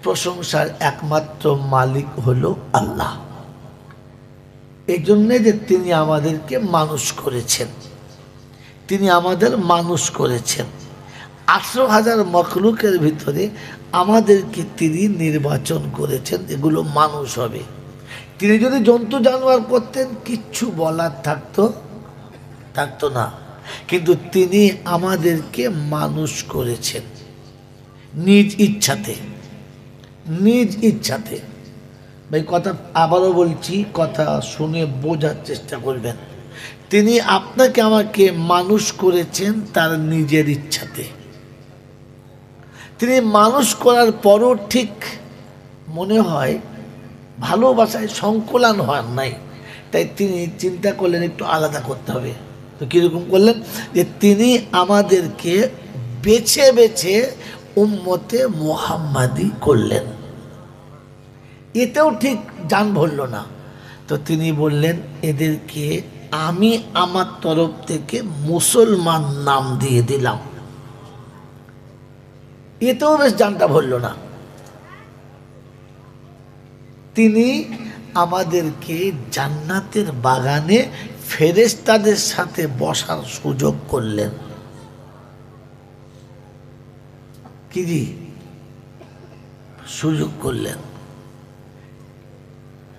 প্রশংসার একমাত্র মালিক হলো আল্লাহ। এই জন্যে যে তিনি আমাদেরকে মানুষ করেছেন, তিনি আমাদের মানুষ করেছেন। 18,000 মখলুকের ভিতরে আমাদেরকে তিনি নির্বাচন করেছেন, এগুলো মানুষ হবে। তিনি যদি জন্তু জানোয়ার করতেন কিচ্ছু বলার থাকতো না, কিন্তু তিনি আমাদেরকে মানুষ করেছেন নিজ ইচ্ছাতে। ভাই কথা আবারও বলছি, কথা শুনে বোঝার চেষ্টা করবেন। তিনি আপনাকে আমাকে মানুষ করেছেন তার নিজের ইচ্ছাতে। তিনি মানুষ করার পরও ঠিক মনে হয় ভালোবাসায় সংকলন হন নাই, তাই তিনি চিন্তা করলেন একটু আলাদা করতে হবে। তো কীরকম করলেন, যে তিনি আমাদেরকে বেছে বেছে উম্মতে মুহাম্মাদি করলেন। এতেও ঠিক জান ভরল না, তো তিনি বললেন এদেরকে আমি আমার তরফ থেকে মুসলমান নাম দিয়ে দিলাম। এতেও বেশ জানটা ভরল না। তিনি আমাদেরকে জান্নাতের বাগানে ফেরেশতাদের সাথে বসার সুযোগ করলেন। কি সুযোগ করলেন?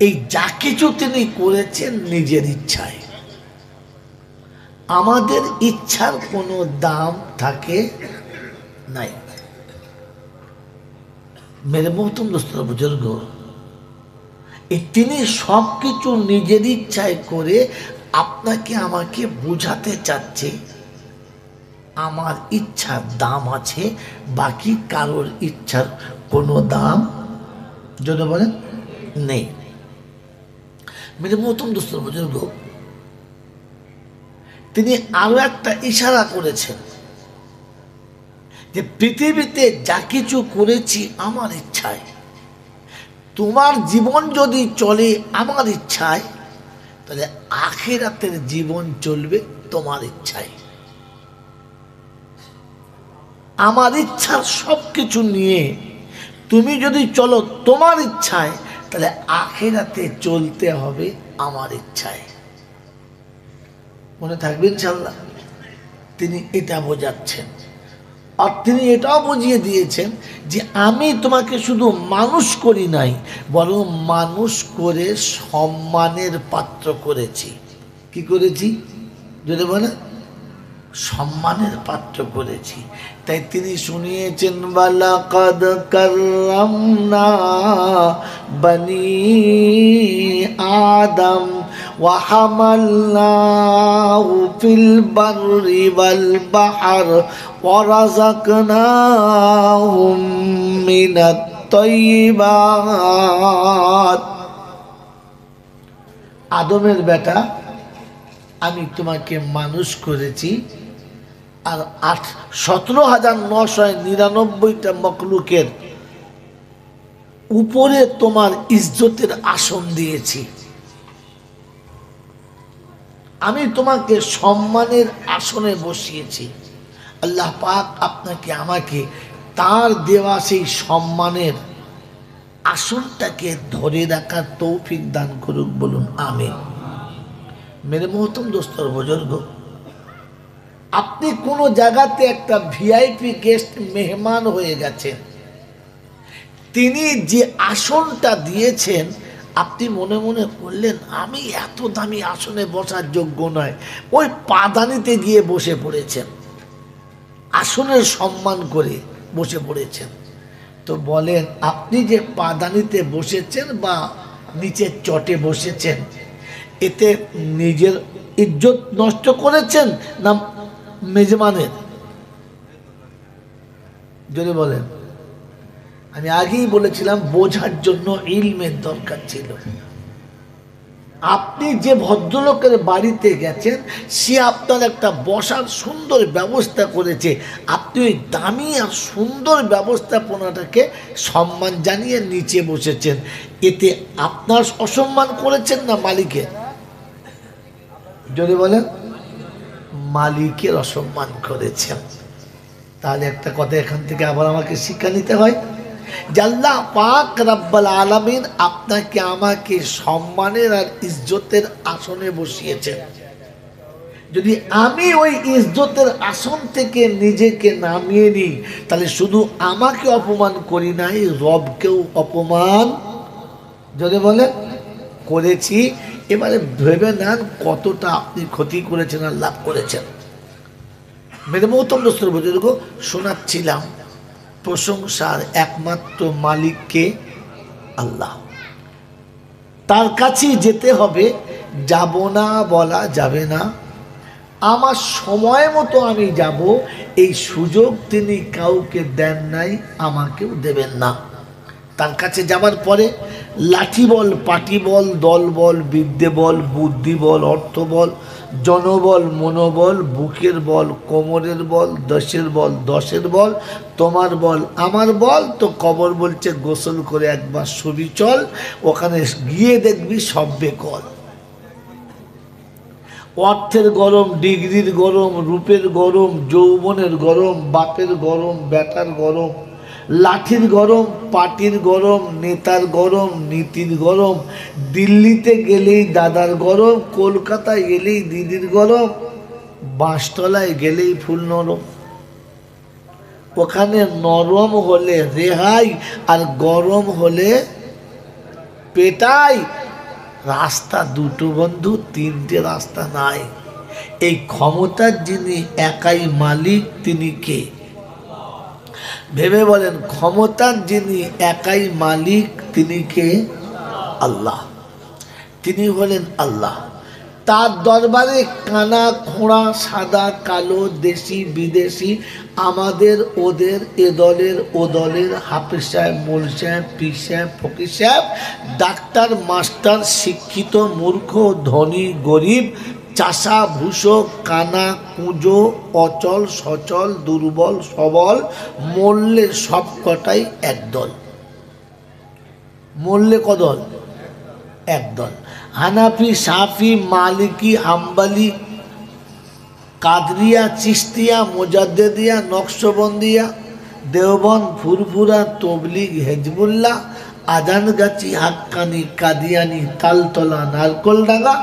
এই যা কিছু তিনি করেছেন নিজের ইচ্ছায়। আমাদের ইচ্ছার কোনো দাম থাকে নাই। মেরে মোহতরম দোস্তরা বুজুর্গ, তিনি সব কিছু নিজের ইচ্ছায় করে আপনাকে আমাকে বুঝাতে চাচ্ছে আমার ইচ্ছার দাম আছে, বাকি কারোর ইচ্ছার কোনো দাম যদি বলেন নেই। মেরে মোহতরম দোস্তরা বুজুর্গ, তিনি আরো একটা ইশারা করেছেন যে পৃথিবীতে যা কিছু করেছি আমার ইচ্ছায়, তোমার জীবন যদি চলে আমার ইচ্ছায়, তাহলে আখিরাতের জীবন চলবে তোমার ইচ্ছায়। আমার ইচ্ছার সব কিছু নিয়ে তুমি যদি চলো তোমার ইচ্ছায়, তাহলে আখিরাতে চলতে হবে আমার ইচ্ছায়। মনে থাকবে ইনশাআল্লাহ। তিনি এটা বোঝাচ্ছেন, আর তিনি এটাও বুঝিয়ে দিয়েছেন যে আমি তোমাকে শুধু মানুষ করি নাই, বরং মানুষ করে সম্মানের পাত্র করেছি। কি করেছি যদি বলে? সম্মানের পাত্র করেছি। তাই তিনি শুনিয়েছেন ওয়ালাকাদ কাররামনা বনি আদম ওয়া হামালনাহু ফিল বাররি ওয়াল বাহর ওয়া রাযাকনাহুম মিনাত তাইয়্যিবাত। আদমের বেটা, আমি তোমাকে মানুষ করেছি, আর 17,999টা মখলুকের উপরে তোমার ইজ্জতের আসন দিয়েছি। আমি তোমাকে সম্মানের আসনে বসিয়েছি। আল্লাহ পাক আপনাকে আমাকে তার দেওয়া সেই সম্মানের আসনটাকে ধরে রাখার তৌফিক দান করুক, বলুন আমিন। মেরে মোহতরম দোস্তর বুজুর্গ, আপনি কোনো জায়গাতে একটা ভিআইপি গেস্ট মেহমান হয়ে গেছেন, তিনি যে আসনটা দিয়েছেন আপনি মনে মনে করলেন আমি এত দামি আসনে বসার যোগ্য নয়, ওই পাদানিতে গিয়ে বসে পড়েছেন, আসনের সম্মান করে বসে পড়েছেন। তো বলেন আপনি যে পাদানিতে বসেছেন বা নিচের চটে বসেছেন, এতে নিজের ইজ্জত নষ্ট করেছেন না মেজবানের? যদি বলেন। আমি আগেই বলেছিলাম বোঝার জন্য ইলমের দরকার ছিল। আপনি যে ভদ্রলোকের বাড়িতে গেছেন, সে আপনার একটা বসার সুন্দর ব্যবস্থা করেছে, আপনি ওই দামি আর সুন্দর ব্যবস্থাপনাটাকে সম্মান জানিয়ে নিচে বসেছেন, এতে আপনার অসম্মান করেছেন না মালিকের? যদি বলেন মালিকের অসম্মান করেছেন। তাহলে একটা কথা এখান থেকে আবার আমাকে শিক্ষা নিতে হয় যে আল্লাহ পাক রব্বুল আলামিন আপনাকে আমাকে সম্মানের আর ইজ্জতের আসনে বসিয়েছেন। যদি আমি ওই ইজ্জতের আসন থেকে নিজেকে নামিয়ে নিই, তাহলে শুধু আমাকে অপমান করি নাই, রবকেও অপমান যদি বলে করেছি। এবারে ভেবে নেন কতটা আপনি ক্ষতি করেছেন আর লাভ করেছেন। মেরে মহতম দোস্তর বুজুর্গ, শোনাচ্ছিলাম প্রশংসার একমাত্র মালিককে আল্লাহ, তার কাছেই যেতে হবে, যাব না বলা যাবে না। আমার সময় মতো আমি যাব, এই সুযোগ তিনি কাউকে দেন নাই, আমাকেও দেবেন না। তার কাছে যাবার পরে লাঠি বল, পাটি বল, দল বল, বিদ্যে বল, বুদ্ধি বল, অর্থ বল, জনবল, মনোবল, বুকের বল, কোমরের বল, দশের বল, দশের বল, তোমার বল, আমার বল, তো কবর বলছে গোসল করে একবার ছবি চল, ওখানে গিয়ে দেখবি সব বেকল। অর্থের গরম, ডিগ্রির গরম, রূপের গরম, যৌবনের গরম, বাপের গরম, বেটার গরম, লাঠির গরম, পাটির গরম, নেতার গরম, নীতির গরম, দিল্লিতে গেলেই দাদার গরম, কলকাতায় গেলেই দিদির গরম, বাঁশতলায় গেলেই ফুল নরম। ওখানে নরম হলে রেহাই আর গরম হলে পেটাই। রাস্তা দুটো বন্ধু, তিনটে রাস্তা নাই। এই ক্ষমতার যিনি একাই মালিক তিনি কে? ভেবে বলেন, ক্ষমতার যিনি একাই মালিক তিনি কে? আল্লাহ। তিনি হলেন আল্লাহ। তার দরবারে কানা খোঁড়া, সাদা কালো, দেশি বিদেশি, আমাদের ওদের, এ দলের ও দলের, হাফেজ সাহেব, মোল সাহেব, পীর সাহেব, ফকির সাহেব, ডাক্তার, মাস্টার, শিক্ষিত, মূর্খ, ধনী, গরিব, চাষা, ভূষো, কানা, কুঁজো, অচল, সচল, দুর্বল, সবল, মরলে সব কটাই একদল। মরলে কদল? একদল। হানাফি, সাফি, মালিকি, হাম্বালি, কাদরিয়া, চিস্তিয়া, মোজাদ্দেদিয়া, নকশবন্দিয়া, দেওবন্দ, ফুরফুরা, তবলিগ, হেজবুল্লাহ, আজানগাছি, হাক্কানি, কাদিয়ানি, তালতলা, নারকলডাঙ্গা,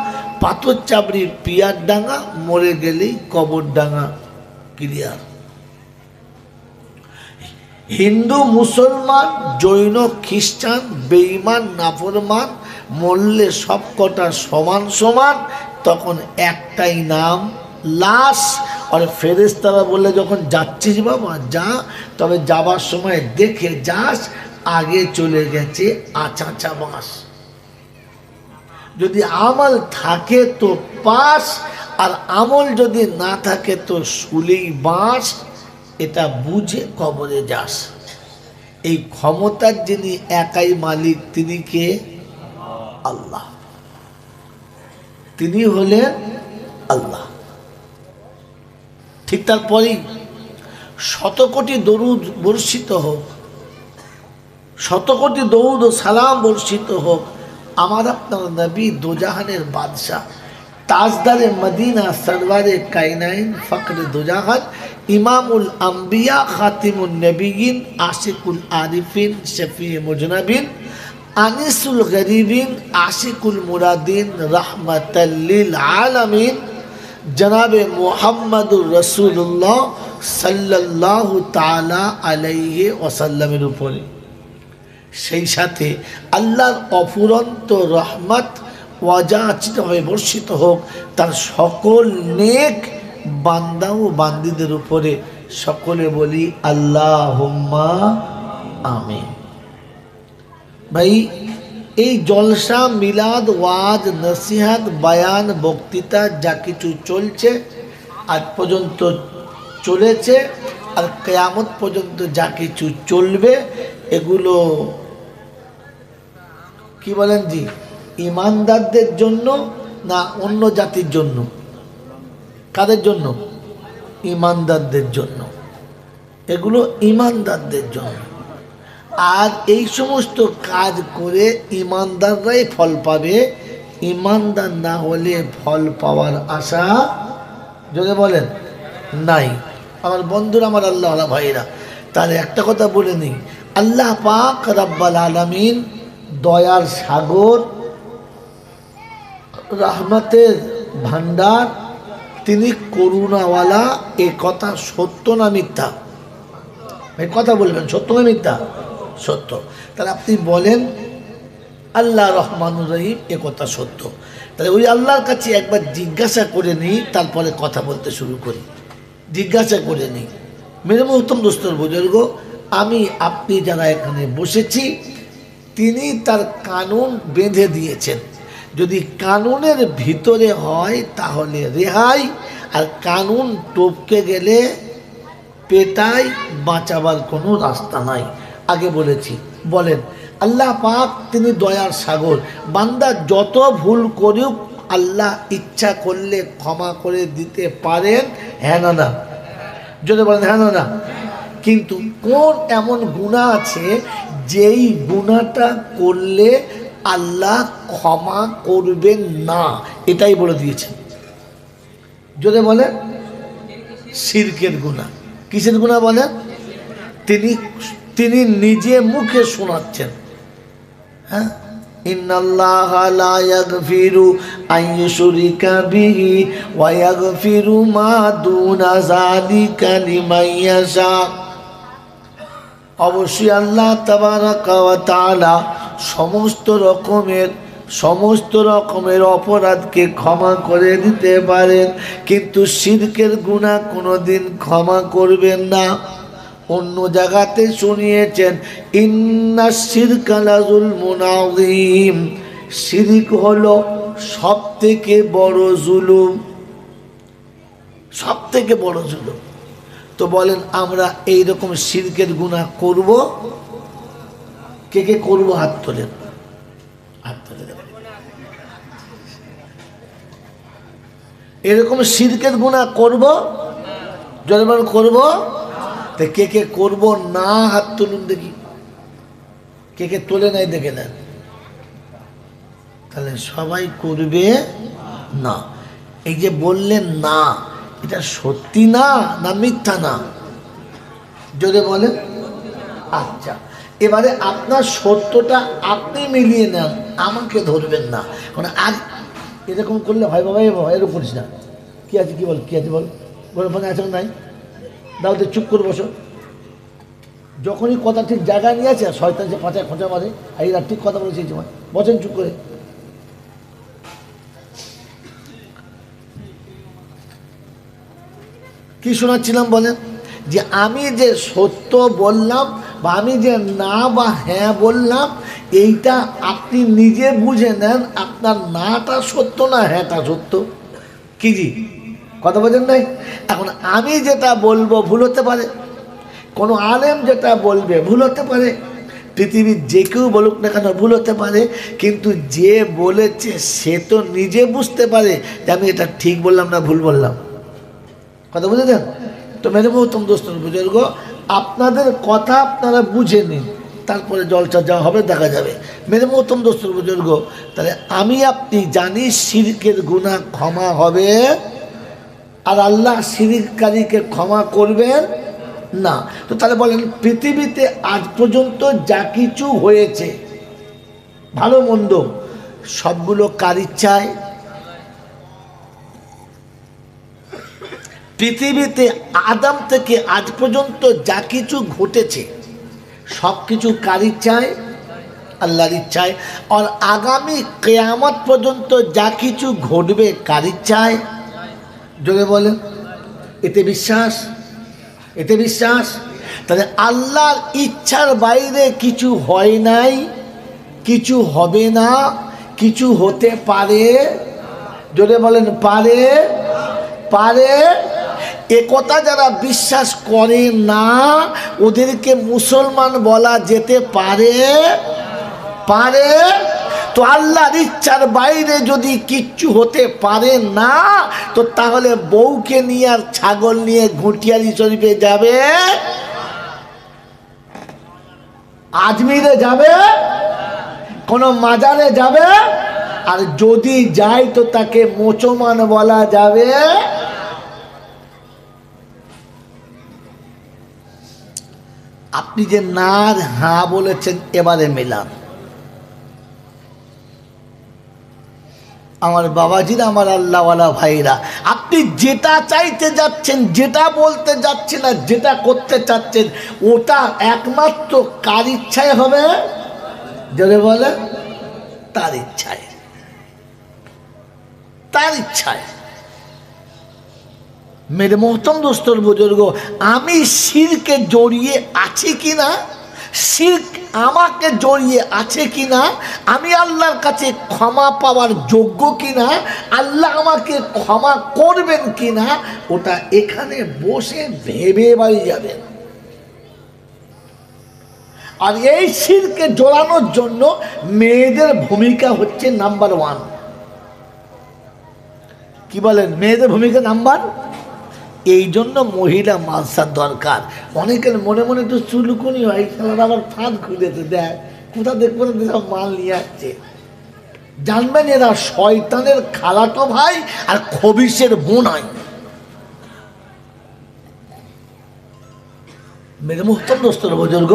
পাথর চাবড়ি, পিয়ার ডাঙ্গা, মরে গেলেই কবর ডাঙ্গা। ক্লিয়ার? হিন্দু, মুসলমান, জৈন, খ্রিস্টান, বেঈমান, নাফরমান, মরলে সব কটা সমান সমান। তখন একটাই নাম, লাশ। আর ফেরেশতারা বলে, যখন যাচ্ছিস বাবা যা, তবে যাবার সময় দেখে যাস আগে চলে গেছে আচাচা বাস। যদি আমল থাকে তো পাস, আর আমল যদি না থাকে তো শুলেই বাঁশ। এটা বুঝে কবরে যাস। এই ক্ষমতার যিনি একাই মালিক তিনি কে? আল্লাহ। তিনি হলেন আল্লাহ। ঠিক তারপরেই শতকোটি দরুদ বর্ষিত হোক, শতকোটি দরুদ ও সালাম বর্ষিত হোক আমার আপনার নবী, দোজাহানের বাদশাহ, তাজদারে মদিনা, সরওয়ারে কায়নাইন, ফকরে দোজাহান, ইমামুল আম্বিয়া, খাতিমুন নবিয়িন, আশিকুল আরিফিন, শফিয়ে মুজনাবিন, আনিসুল গরিবিন, আশিকুল মুরাদিন, রাহমাতাল লিল আলামিন, জনাবে মুহাম্মদুর রাসূলুল্লাহ সাল্লাল্লাহু তাআলা আলাইহি ওয়াসাল্লামের উপরে, সেই সাথে আল্লাহর অফুরন্ত রহমত ওয়াজাচিতভাবে বর্ষিত হোক তার সকল নেক বান্দা ও বান্দীদের উপরে। সকলে বলি আল্লাহুম্মা আমিন। ভাই, এই জলসা, মিলাদ, ওয়াজ, নসিহত, বায়ান, বক্তৃতা যা কিছু চলছে আজ পর্যন্ত চলেছে, আর কিয়ামত পর্যন্ত যা কিছু চলবে, এগুলো কি বলেন জি, ইমানদারদের জন্য না অন্য জাতির জন্য? কাদের জন্য? ইমানদারদের জন্য। এগুলো ইমানদারদের জন্য। আর এই সমস্ত কাজ করে ইমানদাররাই ফল পাবে। ইমানদার না হলে ফল পাওয়ার আশা যদি বলেন নাই। আমার বন্ধুরা, আমার আল্লাহওয়ালা ভাইরা, তাহলে একটা কথা বলে নিই, আল্লাহ পাক রব্বুল আলামিন দয়ার সাগর, রহমতের ভান্ডার, তিনি করুণাওয়ালা। এ কথা সত্য না মিথ্যা? এই কথা বলবেন, সত্য না মিথ্যা? সত্য। তাহলে আপনি বলেন আল্লাহ রহমানুর রহিম, এ কথা সত্য। তাহলে ওই আল্লাহর কাছে একবার জিজ্ঞাসা করে নিই, তারপরে কথা বলতে শুরু করি। জিজ্ঞাসা করে নিই। মেরে মহতম দোস্তর বুজুর্গ, আমি আপনি যারা এখানে বসেছি, তিনি তার কানুন বেঁধে দিয়েছেন। যদি কানুনের ভিতরে হয় তাহলে রেহাই, আর কানুন টপকে গেলে পেটাই, বাঁচাবার কোনো রাস্তা নাই। আগে বলেছি। বলেন আল্লাহ পাক তিনি দয়ার সাগর, বান্দা যত ভুল করুক আল্লাহ ইচ্ছা করলে ক্ষমা করে দিতে পারেন, হ্যাঁ না না? যদি বলেন হ্যাঁ না না? কিন্তু কোন এমন গুনাহ আছে যেই গুনাহটা করলে আল্লাহ ক্ষমা করবেন না? এটাই বলে দিয়েছেন। যদি বলেন শিরকের গুনাহ। কিসের গুনাহ বলেন? তিনি নিজে মুখে শোনাচ্ছেন। হ্যাঁ, ইন্নাল্লাহা লা ইয়াগফিরু আন ইউশরিকা বিহি ওয়া ইয়াগফিরু মা দুনা যালিকা লিমান ইয়াশা। অবশ্যই আল্লাহ তাবারাকা ওয়া তাআলা সমস্ত রকমের অপরাধকে ক্ষমা করে দিতে পারেন, কিন্তু শিরকের গুনাহ কোনোদিন ক্ষমা করবেন না। অন্য জায়গাতে শুনিয়েছেন ইন্নাশ শিরকা লাযুলমুন আযীম, শিরক হলো সবথেকে বড় জুলুম, সবথেকে বড় জুলুম। তো বলেন আমরা এই রকম শিরকের গুনাহ করব? কে কে করব? হাত তোলেন, হাত তোলে। এরকম শিরকের গুনাহ করব? জলমান করব? তো কে কে করব না? হাত তুলুন দেখি। কে কে তোলে নাই দেখে নেন। তাহলে সবাই করবে না। এই যে বললেন না, এটা সত্যি না না মিথ্যা না? যদি বলেন আচ্ছা, এবারে আপনার সত্যটা আপনি মিলিয়ে নেন, আমাকে ধরবেন না। মানে আজ এরকম করলে হয় বাবা, এরকম করিস না। কি আছে কি বল, কি আছে বল, বলে ফোনে আছে নাই? দাও তো, চুপ করে বসো। যখনই কথা ঠিক জায়গায় নিয়ে আছে, শয়তান যে পাঁচায় খোঁচা মারে, এরা ঠিক কথা বলেছে এই সময়, বসেন চুপ করে। কি শোনাচ্ছিলাম বলেন? যে আমি যে সত্য বললাম বা আমি যে না বা হ্যাঁ বললাম, এইটা আপনি নিজে বুঝে নেন আপনার নাটা সত্য না হ্যাঁটা সত্য। কি জি কথা বলেন নাই? এখন আমি যেটা বলবো ভুল হতে পারে, কোনো আলেম যেটা বলবে ভুল হতে পারে, পৃথিবীর যে কেউ বলুক না কেন ভুল হতে পারে, কিন্তু যে বলেছে সে তো নিজে বুঝতে পারে যে আমি এটা ঠিক বললাম না ভুল বললাম। কথা বুঝেছেন তো? মেরে মহতম দোস্ত বুজুর্গ, আপনাদের কথা আপনারা বুঝে নিন, তারপরে জলসা যা হবে দেখা যাবে। মেরে মহতম দোস্ত বুজুর্গ, তাহলে আমি আপনি জানি শিরকের গুনাহ ক্ষমা হবে, আর আল্লাহ শিরককারীকে ক্ষমা করবেন না। তো তাহলে বলেন পৃথিবীতে আজ পর্যন্ত যা কিছু হয়েছে ভালো মন্দ, সবগুলো কার ইচ্ছায়? পৃথিবীতে আদম থেকে আজ পর্যন্ত যা কিছু ঘটেছে সব কিছু কার ইচ্ছায়? আল্লাহর ইচ্ছায়। আর আগামী কিয়ামত পর্যন্ত যা কিছু ঘটবে কার ইচ্ছায়? জোরে বলেন। এতে বিশ্বাস? এতে বিশ্বাস? তাহলে আল্লাহর ইচ্ছার বাইরে কিছু হয় নাই, কিছু হবে না, কিছু হতে পারে। জোরে বলেন পারে? পারে। একথা যারা বিশ্বাস করে না ওদেরকে মুসলমান বলা যেতে পারে? পারে। তো আল্লাহর ইচ্ছার বাইরে যদি কিচ্ছু হতে পারে না, তো তাহলে বউকে নিয়ে আর ছাগল নিয়ে ঘুটিয়ারি শরীফে যাবে, আজমিরে যাবে, কোন মাজারে যাবে? আর যদি যায় তো তাকে মুসলমান বলা যাবে? আপনি আপনি যে না আর হ্যাঁ বলেছেন, এবারে মেলান। আমার বাবাজিরা, আমার আল্লাহওয়ালা ভাইরা, আপনি যেটা চাইতে যাচ্ছেন, যেটা বলতে যাচ্ছেন আর যেটা করতে চাচ্ছেন, ওটা একমাত্র কার ইচ্ছায় হবে? যদি বলে তার ইচ্ছায়, তার ইচ্ছায়। মেরে মোহতম দোস্তর বুজুর্গ, আমি শিরকে জড়িয়ে আছি কিনা, শিরক আমাকে জড়িয়ে আছে কিনা, আমি আল্লাহর কাছে ক্ষমা পাওয়ার যোগ্য কিনা, আল্লাহ আমাকে ক্ষমা করবেন কিনা, ওটা এখানে বসে ভেবে বাড়ি যাবেন। আর এই শিরকে জড়ানোর জন্য মেয়েদের ভূমিকা হচ্ছে নাম্বার 1। কি বলেন? মেয়েদের ভূমিকা নাম্বার। এই জন্য মহিলা মাদ্রাসার দরকার। অনেকের মনে মনে একটু চুলকুনি হয়, আবার ফাঁদ খুলেছে, দেখ কোথা দেখবো সব মাল নিয়ে আসছে। জানবেন এরা শয়তানের খালাতো ভাই আর খবিশের বোনাই। মেরে মুহতরম দোস্তর বুজুর্গ,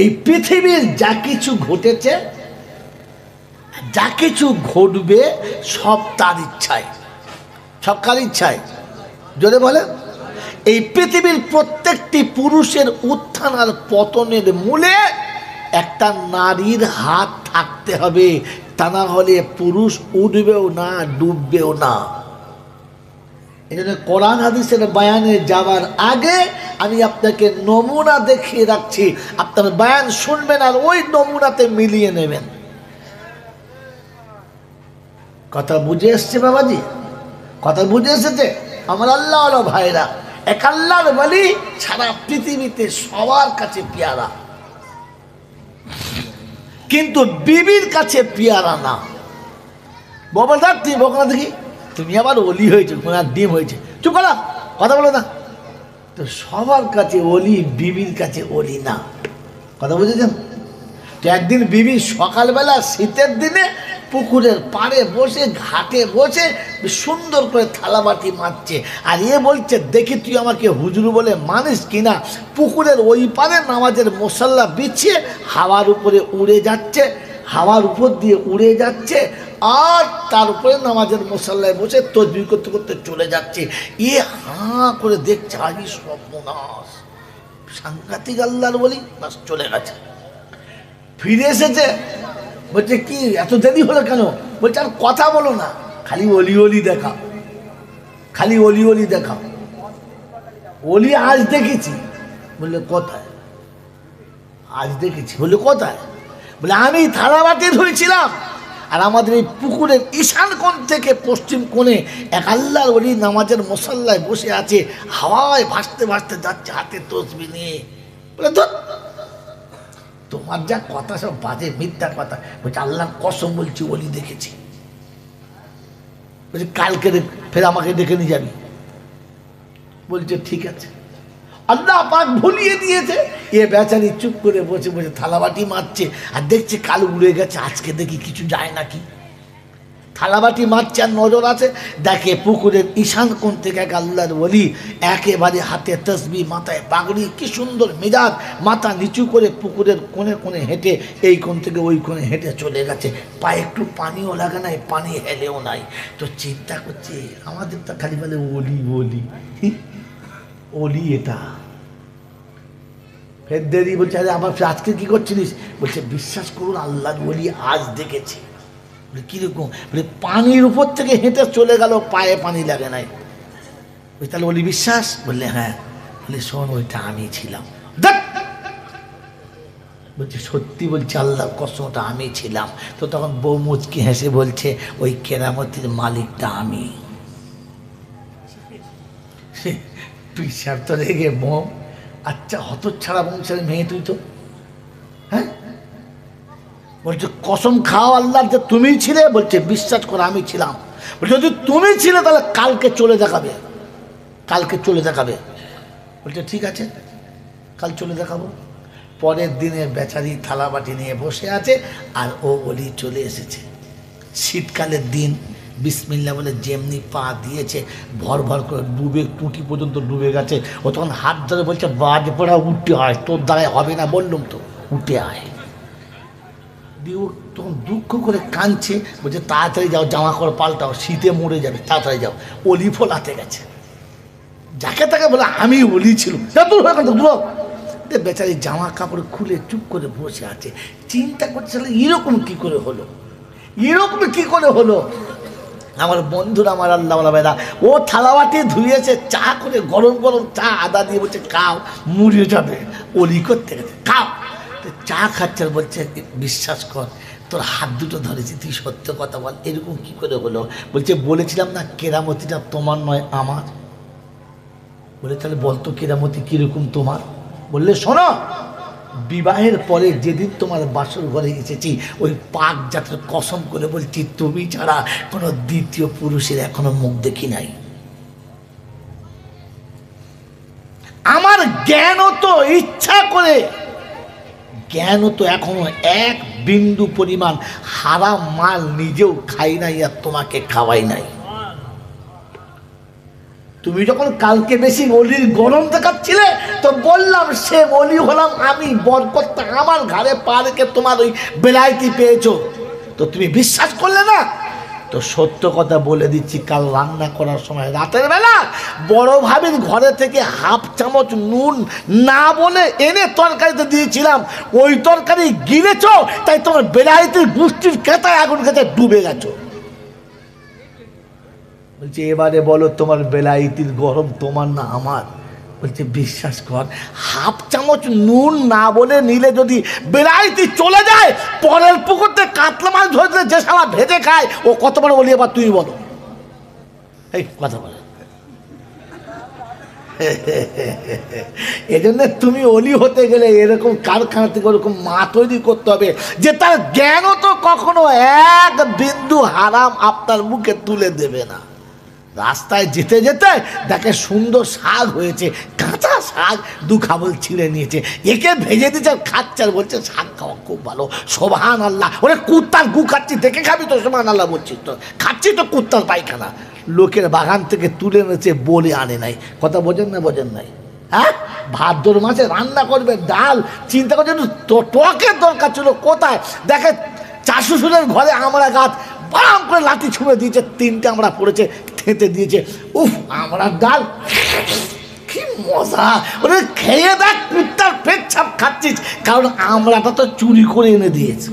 এই পৃথিবীর যা কিছু ঘটেছে, যা কিছু ঘটবে, সব তার ইচ্ছায়। সব কার ইচ্ছায়? যদি বলে, এই পৃথিবীর প্রত্যেকটি পুরুষের উত্থান আর পতনের মূলে একটা নারীর হাত থাকতে হবে, তা না হলে পুরুষ উঠবেও না, ডুববেও না। এই জন্য কোরআন হাদিসের বয়ানে যাওয়ার আগে আমি আপনাকে নমুনা দেখিয়ে রাখছি, আপনার বয়ান শুনবেন আর ওই নমুনাতে মিলিয়ে নেবেন। কথা বুঝে এসছে বাবাজি? কথা বুঝে এসেছে? আমার আল্লাহ ভাইরা, এক আল্লাহর ওয়ালি সারা পৃথিবীতে সবার কাছে পেয়ারা, কিন্তু বিবির কাছে পেয়ারা না। বাবা দেখ, তুমি বকনা দেখি, তুমি আবার অলি হয়েছে, কোনার ডিম হয়েছে, চুপ করা, কথা বলো না। তো সবার কাছে অলি, বিবির কাছে অলি না। কথা বুঝেছেন? তো একদিন বিবি সকালবেলা শীতের দিনে পুকুরের পাড়ে বসে, ঘাটে বসে সুন্দর করে থালা বাটি মাজছে, আর এ বলছে, দেখি তুই আমাকে হুজুর বলে মানিস কিনা। পুকুরের ওই পারে নামাজের মুসাল্লা বিছিয়ে হাওয়ার উপরে উড়ে যাচ্ছে, হাওয়ার উপর দিয়ে উড়ে যাচ্ছে, আর তার উপরে নামাজের মুসাল্লায় বসে তসবিহ করতে করতে চলে যাচ্ছে। এ হাঁ করে দেখছে, আজই সর্বনাশ, সাংঘাতিক আল্লাহর বলি, বাস চলে গেছে। ফিরে এসেছে, বলছে কি এত দেরি হলো কেন? বলছে আর কথা বলো না, খালি অলি অলি দেখাও, খালি অলি অলি দেখাও। অলি আজ দেখেছি। বললে কোথায়? আজ দেখেছি। বললে কোথায়? বলে আমি থালা বাটি ধুয়েছিলাম, আর আমাদের এই পুকুরের ঈশান কোণ থেকে পশ্চিম কোণে এক আল্লাহর ওলি নামাজের মুসাল্লায় বসে আছে, হাওয়ায় ভাসতে ভাসতে যাচ্ছে হাতে তসবিহ নিয়ে। বলে ধুর, তোমার যা কথা সব বাজে মিথ্যা কথা। বলছে আল্লাহর কসম বলছি, ওলি দেখেছি। বলছে কালকে ফের আমাকে ডেকে নিয়ে যাবি। বলছে ঠিক আছে। আল্লাহ পাক ভুলিয়ে দিয়েছে। এ বেচারি চুপ করে বসে বসে থালাবাটি মারছে, আর দেখছে কাল উড়ে গেছে, আজকে দেখি কিছু যায় নাকি। থালাবাটি মারছে আর নজর আছে, দেখে পুকুরের ঈশান কোণ থেকে এক আল্লাহর ওলি একেবারে হাতে তসবিহ, মাথায় পাগড়ি, কি সুন্দর মেজাজ, মাথা নিচু করে পুকুরের কোণে কোণে হেঁটে এই কোণ থেকে ওই কোণে হেঁটে চলে গেছে। পায়ে একটু পানিও লাগে নাই, পানি হেলেও নাই। তো চিন্তা করছে, আমাদের তো খালি বলে ওলি ওলি, ওলি এটা। ফের দেরি, বলছে আরে আমার আজকে কি করছিলিস? বলছে বিশ্বাস করুন আল্লাহর ওলি আজ দেখেছি। বলে কীরকম? বলে পানির উপর থেকে হেঁটে চলে গেল, পায়ে পানি লাগে নাই। ওই তাহলে ওলি বিশ্বাস? বললে হ্যাঁ। বলে শোন, ওইটা আমি ছিলাম। বলছে সত্যি? বলছে আল্লাহর কসম, ওটা আমি ছিলাম। তো তখন বউ মুচকি হেসে বলছে, ওই কেরামতির মালিকটা আমি। পিসার তো রেগে বোম। আচ্ছা হতচ্ছাড়া বংশের মেয়ে তুই তো, হ্যাঁ? বলছে কসম খাও আল্লাহ যে তুমিই ছিলে? বলছে বিশ্বাস করো আমি ছিলাম। বলছে যদি তুমি ছিলে তাহলে কালকে চলে দেখাবে, কালকে চলে দেখাবে। বলছে ঠিক আছে, কাল চলে দেখাবো। পরের দিনে বেচারি থালাবাটি নিয়ে বসে আছে, আর ও ওলি চলে এসেছে। শীতকালের দিন, বিসমিল্লাহ বলে যেমনি পা দিয়েছে ভর ভর করে ডুবে টুটি পর্যন্ত ডুবে গেছে। ও তখন হাত ধরে বলছে বাজ পড়া উঠতে হয়, তোর দ্বারায় হবে না, বললুম তো উঠে আয়। দিয়ে ও তখন দুঃখ করে কাঁদছে, বলছে তাড়াতাড়ি যাও, জামা কাপড় পাল্টাও, শীতে মরে যাবে, তাড়াতাড়ি যাও। অলি ফোলাতে গেছে, যাকে তাকে বলে আমি অলি ছিল, বেচারি জামা কাপড় খুলে চুপ করে বসে আছে, চিন্তা করছে এরকম কি করে হলো, এরকম কি করে হলো। আমার বন্ধুরা, আমার আল্লাহ ভাইরা, ও থালাবাটি ধুয়েছে, চা করে গরম গরম চা আদা দিয়ে বলছে খাও, মুড়িয়ে যাবে, অলি করতে গেছে খাও। চা খাচ্ছে, বলছে বিশ্বাস কর তোর হাত দুটো ধরেছি, তুই সত্য কথা বল, এরকম কি করে হলো। বলছে বলেছিলাম না কেরামতিটা তোমার নয় আমার। বলে তাহলে বলতো কেরামতি কিরকম তোমার। বললে শোনো, বিবাহের পরে যেদিন তোমার বাসর ঘরে এসেছি, ওই পাক জাতের কসম করে বলছি তুমি ছাড়া কোনো দ্বিতীয় পুরুষের এখনো মুখ দেখি নাই। আমার জ্ঞানও তো ইচ্ছা করে, জ্ঞানও তো এখনো এক বিন্দু পরিমাণ হারাম মাল নিজেও খাই নাই আর তোমাকে খাওয়াই নাই। তুমি যখন কালকে বেশি অলির গরম দেখাচ্ছিলে তো বললাম সে অলি হলাম আমি, বরকতটা আমার ঘাড়ে পা রেখে তোমার ওই বেলাইতি পেয়েছো, তো তুমি বিশ্বাস করলে না। তো সত্য কথা বলে দিচ্ছি, কাল রান্না করার সময় রাতের বেলা বড় ভাবির ঘরে থেকে হাফ চামচ নুন না বলে এনে তরকারিতে দিয়েছিলাম, ওই তরকারি গিলেছো, তাই তোমার বেলাইতির গুষ্টির কেতায় আগুন খেতে ডুবে গেছো। বলছে এবারে বলো তোমার বেলাইতির গরম তোমার না আমার। বলছে বিশ্বাস কর, হাফ চামচ নুন না বলে নিলে যদি বেলাইতি চলে যায়, পরের পুকুরতে কাতলা মাছ ধরতে যে শালা ভেজে খায় ও কতবার বলি, এবার তুই বলো। এই কথা বলে এজন্য তুমি অলি হতে গেলে এরকম কারখানা থেকে ওরকম মা তৈরি করতে হবে যে তার জ্ঞানও তো কখনো এক বিন্দু হারাম আপনার মুখে তুলে দেবে না। রাস্তায় যেতে যেতে দেখে সুন্দর শাক হয়েছে, কাঁচা শাক দু খাবল ছিঁড়ে নিয়েছে, একে ভেজে দিচ্ছে খাচ্ছে আর বলছে শাক খাওয়া খুব ভালো, সোবহান আল্লাহ। ওরে কুত্তার গু খাচ্ছি, দেখে খাবি তো সোবহান আল্লাহ বলছিস, তো খাচ্ছি তো কুত্তার পায়খানা। লোকের বাগান থেকে তুলে এনেছে, বলে আনে নাই। কথা বোঝেন না, বোঝেন নাই? হ্যাঁ, ভাদ্র মাসে রান্না করবে ডাল, চিন্তা করছেন টকের দরকার ছিল, কোথায় দেখে চাষুসুরের ঘরে আমরা গাছ বারাম করে লাঠি ছুঁড়ে দিয়েছে, তিনটে আমরা পড়েছে, খেতে দিয়েছে। উফ, আমরা ডাল কি মজা, ওরে খেয়ে দেখ কুত্তার পেট ছাপ খাচ্ছিস, কারণ আমরাটা তো চুরি করে এনে দিয়েছি।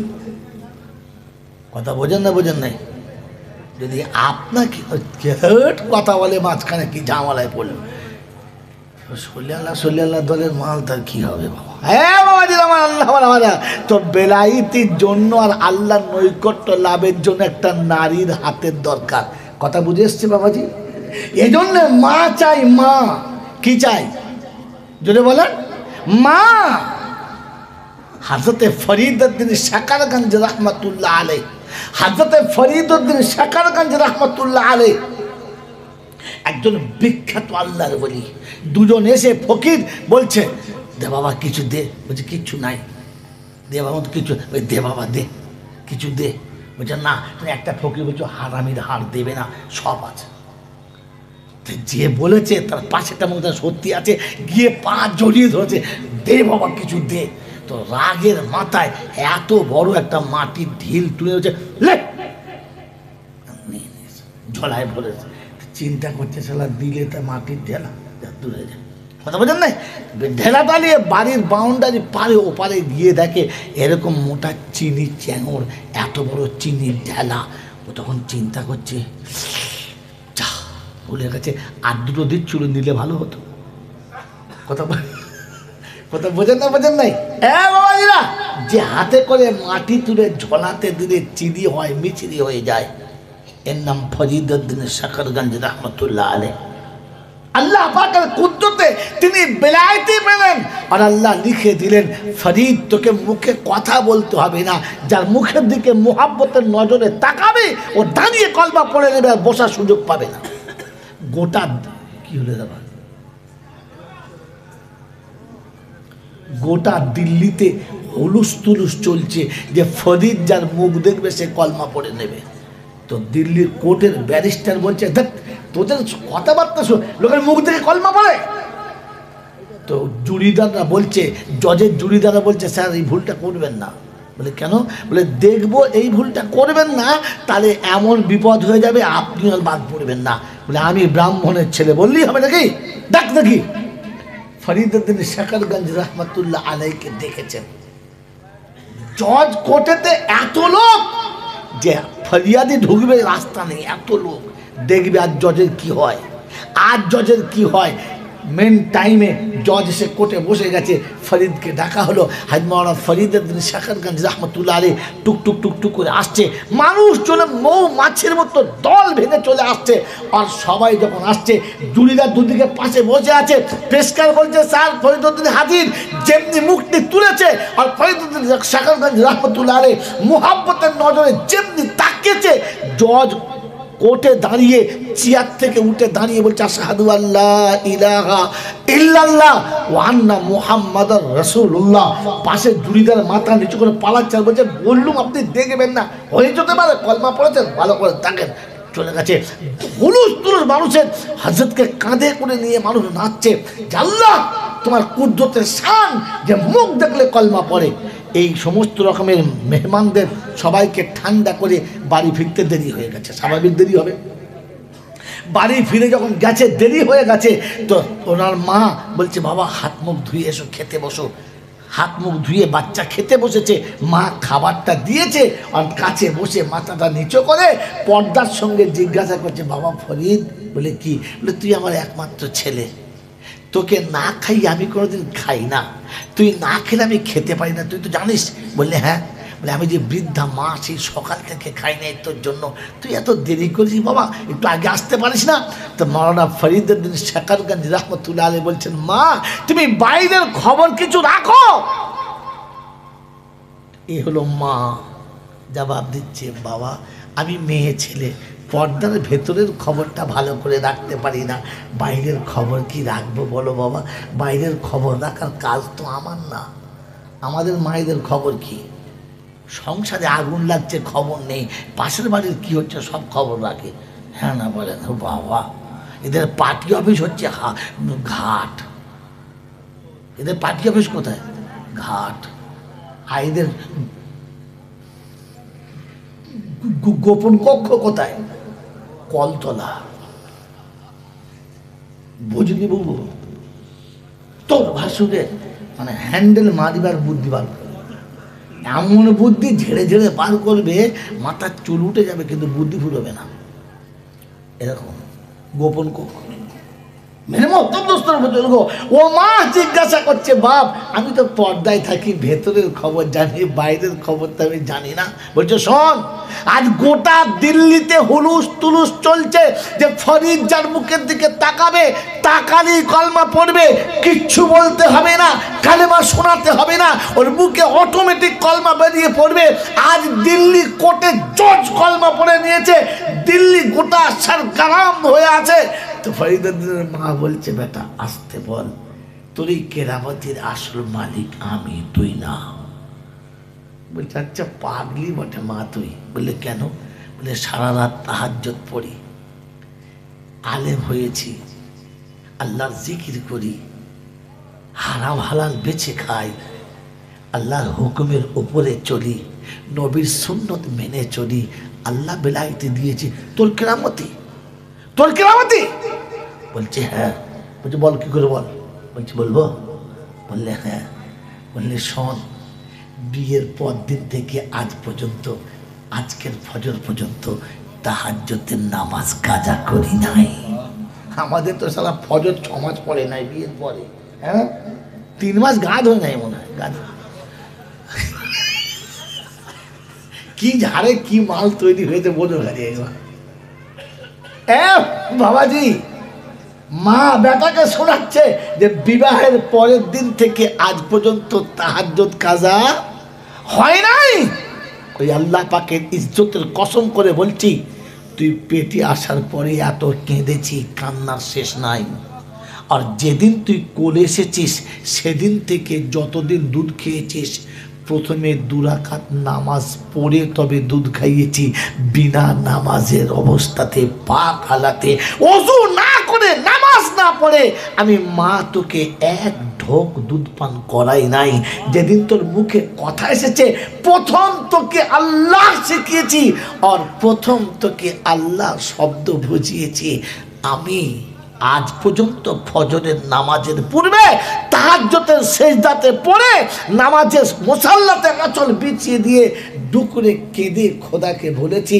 কথা বোঝেন না, বোঝেন নাই? যদি আপনাকে কথা বলে মাঝখানে কি ঝামেলায় পড়লো, সল্লাল্লাহ দলের মাল তার কি হবে বাবা? হ্যাঁ বাবাজি, আমার আল্লাহ বাবা, তো বেলাইতির জন্য আর আল্লাহর নৈকট্য লাভের জন্য একটা নারীর হাতের দরকার। কথা বুঝে এসছে বাবাজি? এই জন্য মা চাই। মা কি চাই যদি বলেন? মা। হযরতে ফরিদউদ্দিন শাকারগঞ্জ রহমাতুল্লাহ আলাইহ, হযরতে ফরিদউদ্দিন শাকারগঞ্জ রহমাতুল্লাহ আলাইহ একজন বিখ্যাত আল্লাহর ওলি। দুজন এসে ফকির বলছে দে বাবা কিছু দে। বলছে কিচ্ছু নাই। দে বাবা কিছু, দে বাবা দে কিছু দে। বলছে না। একটা ফকির বলছে হারামির হার দেবে না, সব আছে। যে বলেছে তার পাশেটা মধ্যে সত্যি আছে, গিয়ে পা জড়িয়ে ধরেছে, দে বাবা কিছু দে। তো রাগের মাথায় এত বড় একটা মাটির ঢিল তুলে হচ্ছে ঝোলায় ভরেছে। চিন্তা করছে শালা দিলে তা মাটির ঢেলা দূরে যায়। কথা বোঝেন না? ঢেলা টালিয়ে বাড়ির বাউন্ডারি পারে ওপারে গিয়ে দেখে এরকম মোটা চিনি চ্যাঙর, এত বড় চিনির ঢেলা। ও তখন চিন্তা করছে যা ভুলে গেছে, আর দুটো দিচ্ছিল নিলে ভালো হতো। কথা বোঝেন না, বোঝেন নাই? হ্যাঁ বাবাজিরা, যে হাতে করে মাটি তুলে ঝোলাতে দিলে চিনি হয়, মিচড়ি হয়ে যায়, এর নাম ফরিদউদ্দিন শাকারগঞ্জ রহমতুল্লাহ আলাইহ। আল্লাহ পাকের কুদরতে তিনি বেলায়েতি পেলেন, আর আল্লাহ লিখে দিলেন ফরিদ তোকে মুখে কথা বলতে হবে না, যার মুখের দিকে মুহাব্বতের নজরে তাকাবে ও দাঁড়িয়ে কলমা পড়ে নেবে, আর বসার সুযোগ পাবে না। গোটা কি হলে দাদা, গোটা দিল্লিতে হুলুস তুলুস চলছে যে ফরিদ যার মুখ দেখবে সে কলমা পড়ে নেবে। তো দিল্লির কোর্টের ব্যারিস্টার বলছে, দেখ তোদের কথাবার্তা শোন, লোকের মুখ থেকে কলমা পড়ে। তো জুরিদাররা বলছে, জজের জুরিদাররা বলছে, স্যার এই ভুলটা করবেন না। বলে কেন? বলে দেখবো এই ভুলটা করবেন না, তাহলে এমন বিপদ হয়ে যাবে আপনি আর বাদ পড়বেন না। বলে আমি ব্রাহ্মণের ছেলে বললেই হবে নাকি? ডাক দেখি। ফরিদউদ্দিন শাকরগঞ্জ রহমতুল্লাহ আলাইকে দেখেছেন। জজ কোর্টেতে এত লোক যে ফরিয়াদি ঢুকবে রাস্তা নেই, এত লোক। দেখবে আজ জজের কি হয়, আজ জজের কি হয়। মেন টাইমে জজ এসে কোর্টে বসে গেছে, ফরিদকে ডাকা হলো। হাজ মাওলানা ফরিদউদ্দিন শাকরগঞ্জ রহমতুল্লাহ আলাইহি টুক টুক টুক টুক করে আসছে, মানুষ চলে মৌ মাছের মতো দল ভেঙে চলে আসছে। আর সবাই যখন আসছে, জুরিদার দুদিকে পাশে বসে আছে। পেশকার বলছে, স্যার ফরিদউদ্দিন হাজির। যেমনি মুখটি তুলেছে আর ফরিদউদ্দিন শাকরগঞ্জ রহমতুল্লাহ আলাইহি মুহাব্বতের নজরে যেমনি তাকিয়েছে, জজ কোর্টে দাঁড়িয়ে চেয়ার থেকে উঠে দাঁড়িয়ে বলছে, আশহাদু আল্লাহ ইলাহা ইল্লাল্লাহ ওয়া আন্না মুহাম্মাদার রাসূলুল্লাহ। পাশে জুরিদার মাথা নিচু করে পালাচ্ছে আর বলছে, বললুম আপনি দেখবেন না, হয়ে যেতে পারে কলমা পড়েছেন, ভালো করে দেখেন। চলে গেছে। হুলুস তুলুস মানুষের, হযরতকে কাঁধে করে নিয়ে মানুষ নাচছে, আল্লাহ তোমার কুদরতের শান যে মুখ দেখলে কলমা পড়ে। এই সমস্ত রকমের মেহমানদের সবাইকে ঠান্ডা করে বাড়ি ফিরতে দেরি হয়ে গেছে, স্বাভাবিক দেরি হবে। বাড়ি ফিরে যখন গেছে, দেরি হয়ে গেছে, তো ওনার মা বলছে, বাবা হাত মুখ ধুয়ে এসো, খেতে বসো। হাত মুখ ধুয়ে বাচ্চা খেতে বসেছে, মা খাবারটা দিয়েছে, আর কাছে বসে মাথাটা নিচু করে পর্দার সঙ্গে জিজ্ঞাসা করছে, বাবা ফরিদ। বলে কি? বলে তুই আমার একমাত্র ছেলে, তোকে না খাই আমি কোনোদিন খাই না, তুই না খেলে আমি খেতে পারি না, তুই তো জানিস। বললে হ্যাঁ। বলে আমি যে বৃদ্ধা মা, সেই সকাল থেকে খাই নাই তোর জন্য, তুই এত দেরি করিস বাবা, একটু আগে আসতে পারিস না? তো মাওলানা ফরিদউদ্দিন শাকরগঞ্জ রহমতুল্লাহ আলাইহি বলছেন, মা তুমি বাইরের খবর কিছু রাখো। এ হলো মা জবাব দিচ্ছে, বাবা আমি মেয়ে ছেলে, পর্দার ভেতরের খবরটা ভালো করে রাখতে পারি না, বাইরের খবর কি রাখবো বলো বাবা? বাইরের খবর রাখার কাজ তো আমার না। আমাদের মায়েদের খবর কি? সংসারে আগুন লাগছে খবর নেই, পাশের বাড়ির কি হচ্ছে সব খবর রাখে। হ্যাঁ না বলেন? বাবা এদের পার্টি অফিস হচ্ছে ঘাট। এদের পার্টি অফিস কোথায়? ঘাট। আর এদের গোপন কক্ষ কোথায়? কলতলা। বুঝলি বাবু? তোর ভাসুরের মানে হ্যান্ডেল মারিবার বুদ্ধি বার করবে, এমন বুদ্ধি ঝেড়ে ঝেড়ে বার করবে, মাথার চুল উঠে যাবে কিন্তু বুদ্ধি ফুরবে না। এরকম গোপন কক্ষ। ও মা জিজ্ঞাসা করছে, বাপ আমি তো পর্দায় থাকি, ভেতরের খবর জানি, বাইরের খবর তো আমি জানি না। বলছে শোন, আজ গোটা দিল্লিতে হুলুস তুলুস চলছে যে ফরিদ যার মুখের দিকে তাকাবে, তাকালেই কলমা পড়বে, কিচ্ছু বলতে হবে না, কালেমা শোনাতে হবে না, ওর মুখে অটোমেটিক কলমা বেরিয়ে পড়বে। আজ দিল্লি কোর্টে জজ কলমা পড়ে নিয়েছে, দিল্লি গোটা সরগরম হয়ে আছে। তো ফরিদউদ্দিনের মা বলছে, বেটা আসতে বল, তোর এই কেরামতির আসল মালিক আমি, তুই না। বলছে আচ্ছা পাগলি বটে মা তুই। বললে কেন? বলে সারা রাত তাহাজ্জুদ পড়ি, আলেম হয়েছি, আল্লাহর জিকির করি, হারাম হালাল বেছে খাই, আল্লাহর হুকুমের উপরে চলি, নবীর সুন্নত মেনে চলি, আল্লাহ বেলায়েতে দিয়েছে, তোর কেরামতি, তোর কেরামতি। বলছে হ্যাঁ। বলছে বল কি করে বল? বলছে বলবো। বললে হ্যাঁ। বললে শোন, বিয়ের পর দিন থেকে আজ পর্যন্ত, আজকের ফজর পর্যন্ত তাহাজ্জুদের নামাজ কাজা করি নাই। আমাদের তো সারা ফজর 6 মাস পড়ে নাই, বিয়ের পরে হ্যাঁ 3 মাস গা ধোয় নাই মনে হয়। গা কি ঝাড়ে কি মাল তৈরি হয়েছে বোঝো গাড়ি। বাবাজি মা বেটাকে শোনাচ্ছে যে বিবাহের পরের দিন থেকে আজ পর্যন্ত তাহাজ্জুদ কাজা হয় নাই। ওই আল্লাহ পাকের ইজ্জতের কসম করে বলছি, তুই পেটে আসার পরে এত কেঁদেছি, কান্নার শেষ নাই। আর যেদিন তুই কোলে এসেছিস সেদিন থেকে যতদিন দুধ খেয়েছিস প্রথমে 2 রাকাত নামাজ পড়ে তবে দুধ খাইয়েছি, বিনা নামাজের অবস্থাতে পাক হালাতে ওযু না করে নামাজ না পড়ে আমি মা তোকে এক ঢোক দুধ পান করাই নাই। যেদিন তোর মুখে কথা এসেছে প্রথম তোকে আল্লাহ শিখিয়েছি আর প্রথম তোকে আল্লাহ শব্দ বুঝিয়েছি। আমি আজ পর্যন্ত ফজরের নামাজের পূর্বে তাহাজ্জুদের সেজদাতে পড়ে নামাজের মুসাল্লাতে আঁচল বিছিয়ে দিয়ে ডুকরে কেঁদে খোদাকে বলেছি,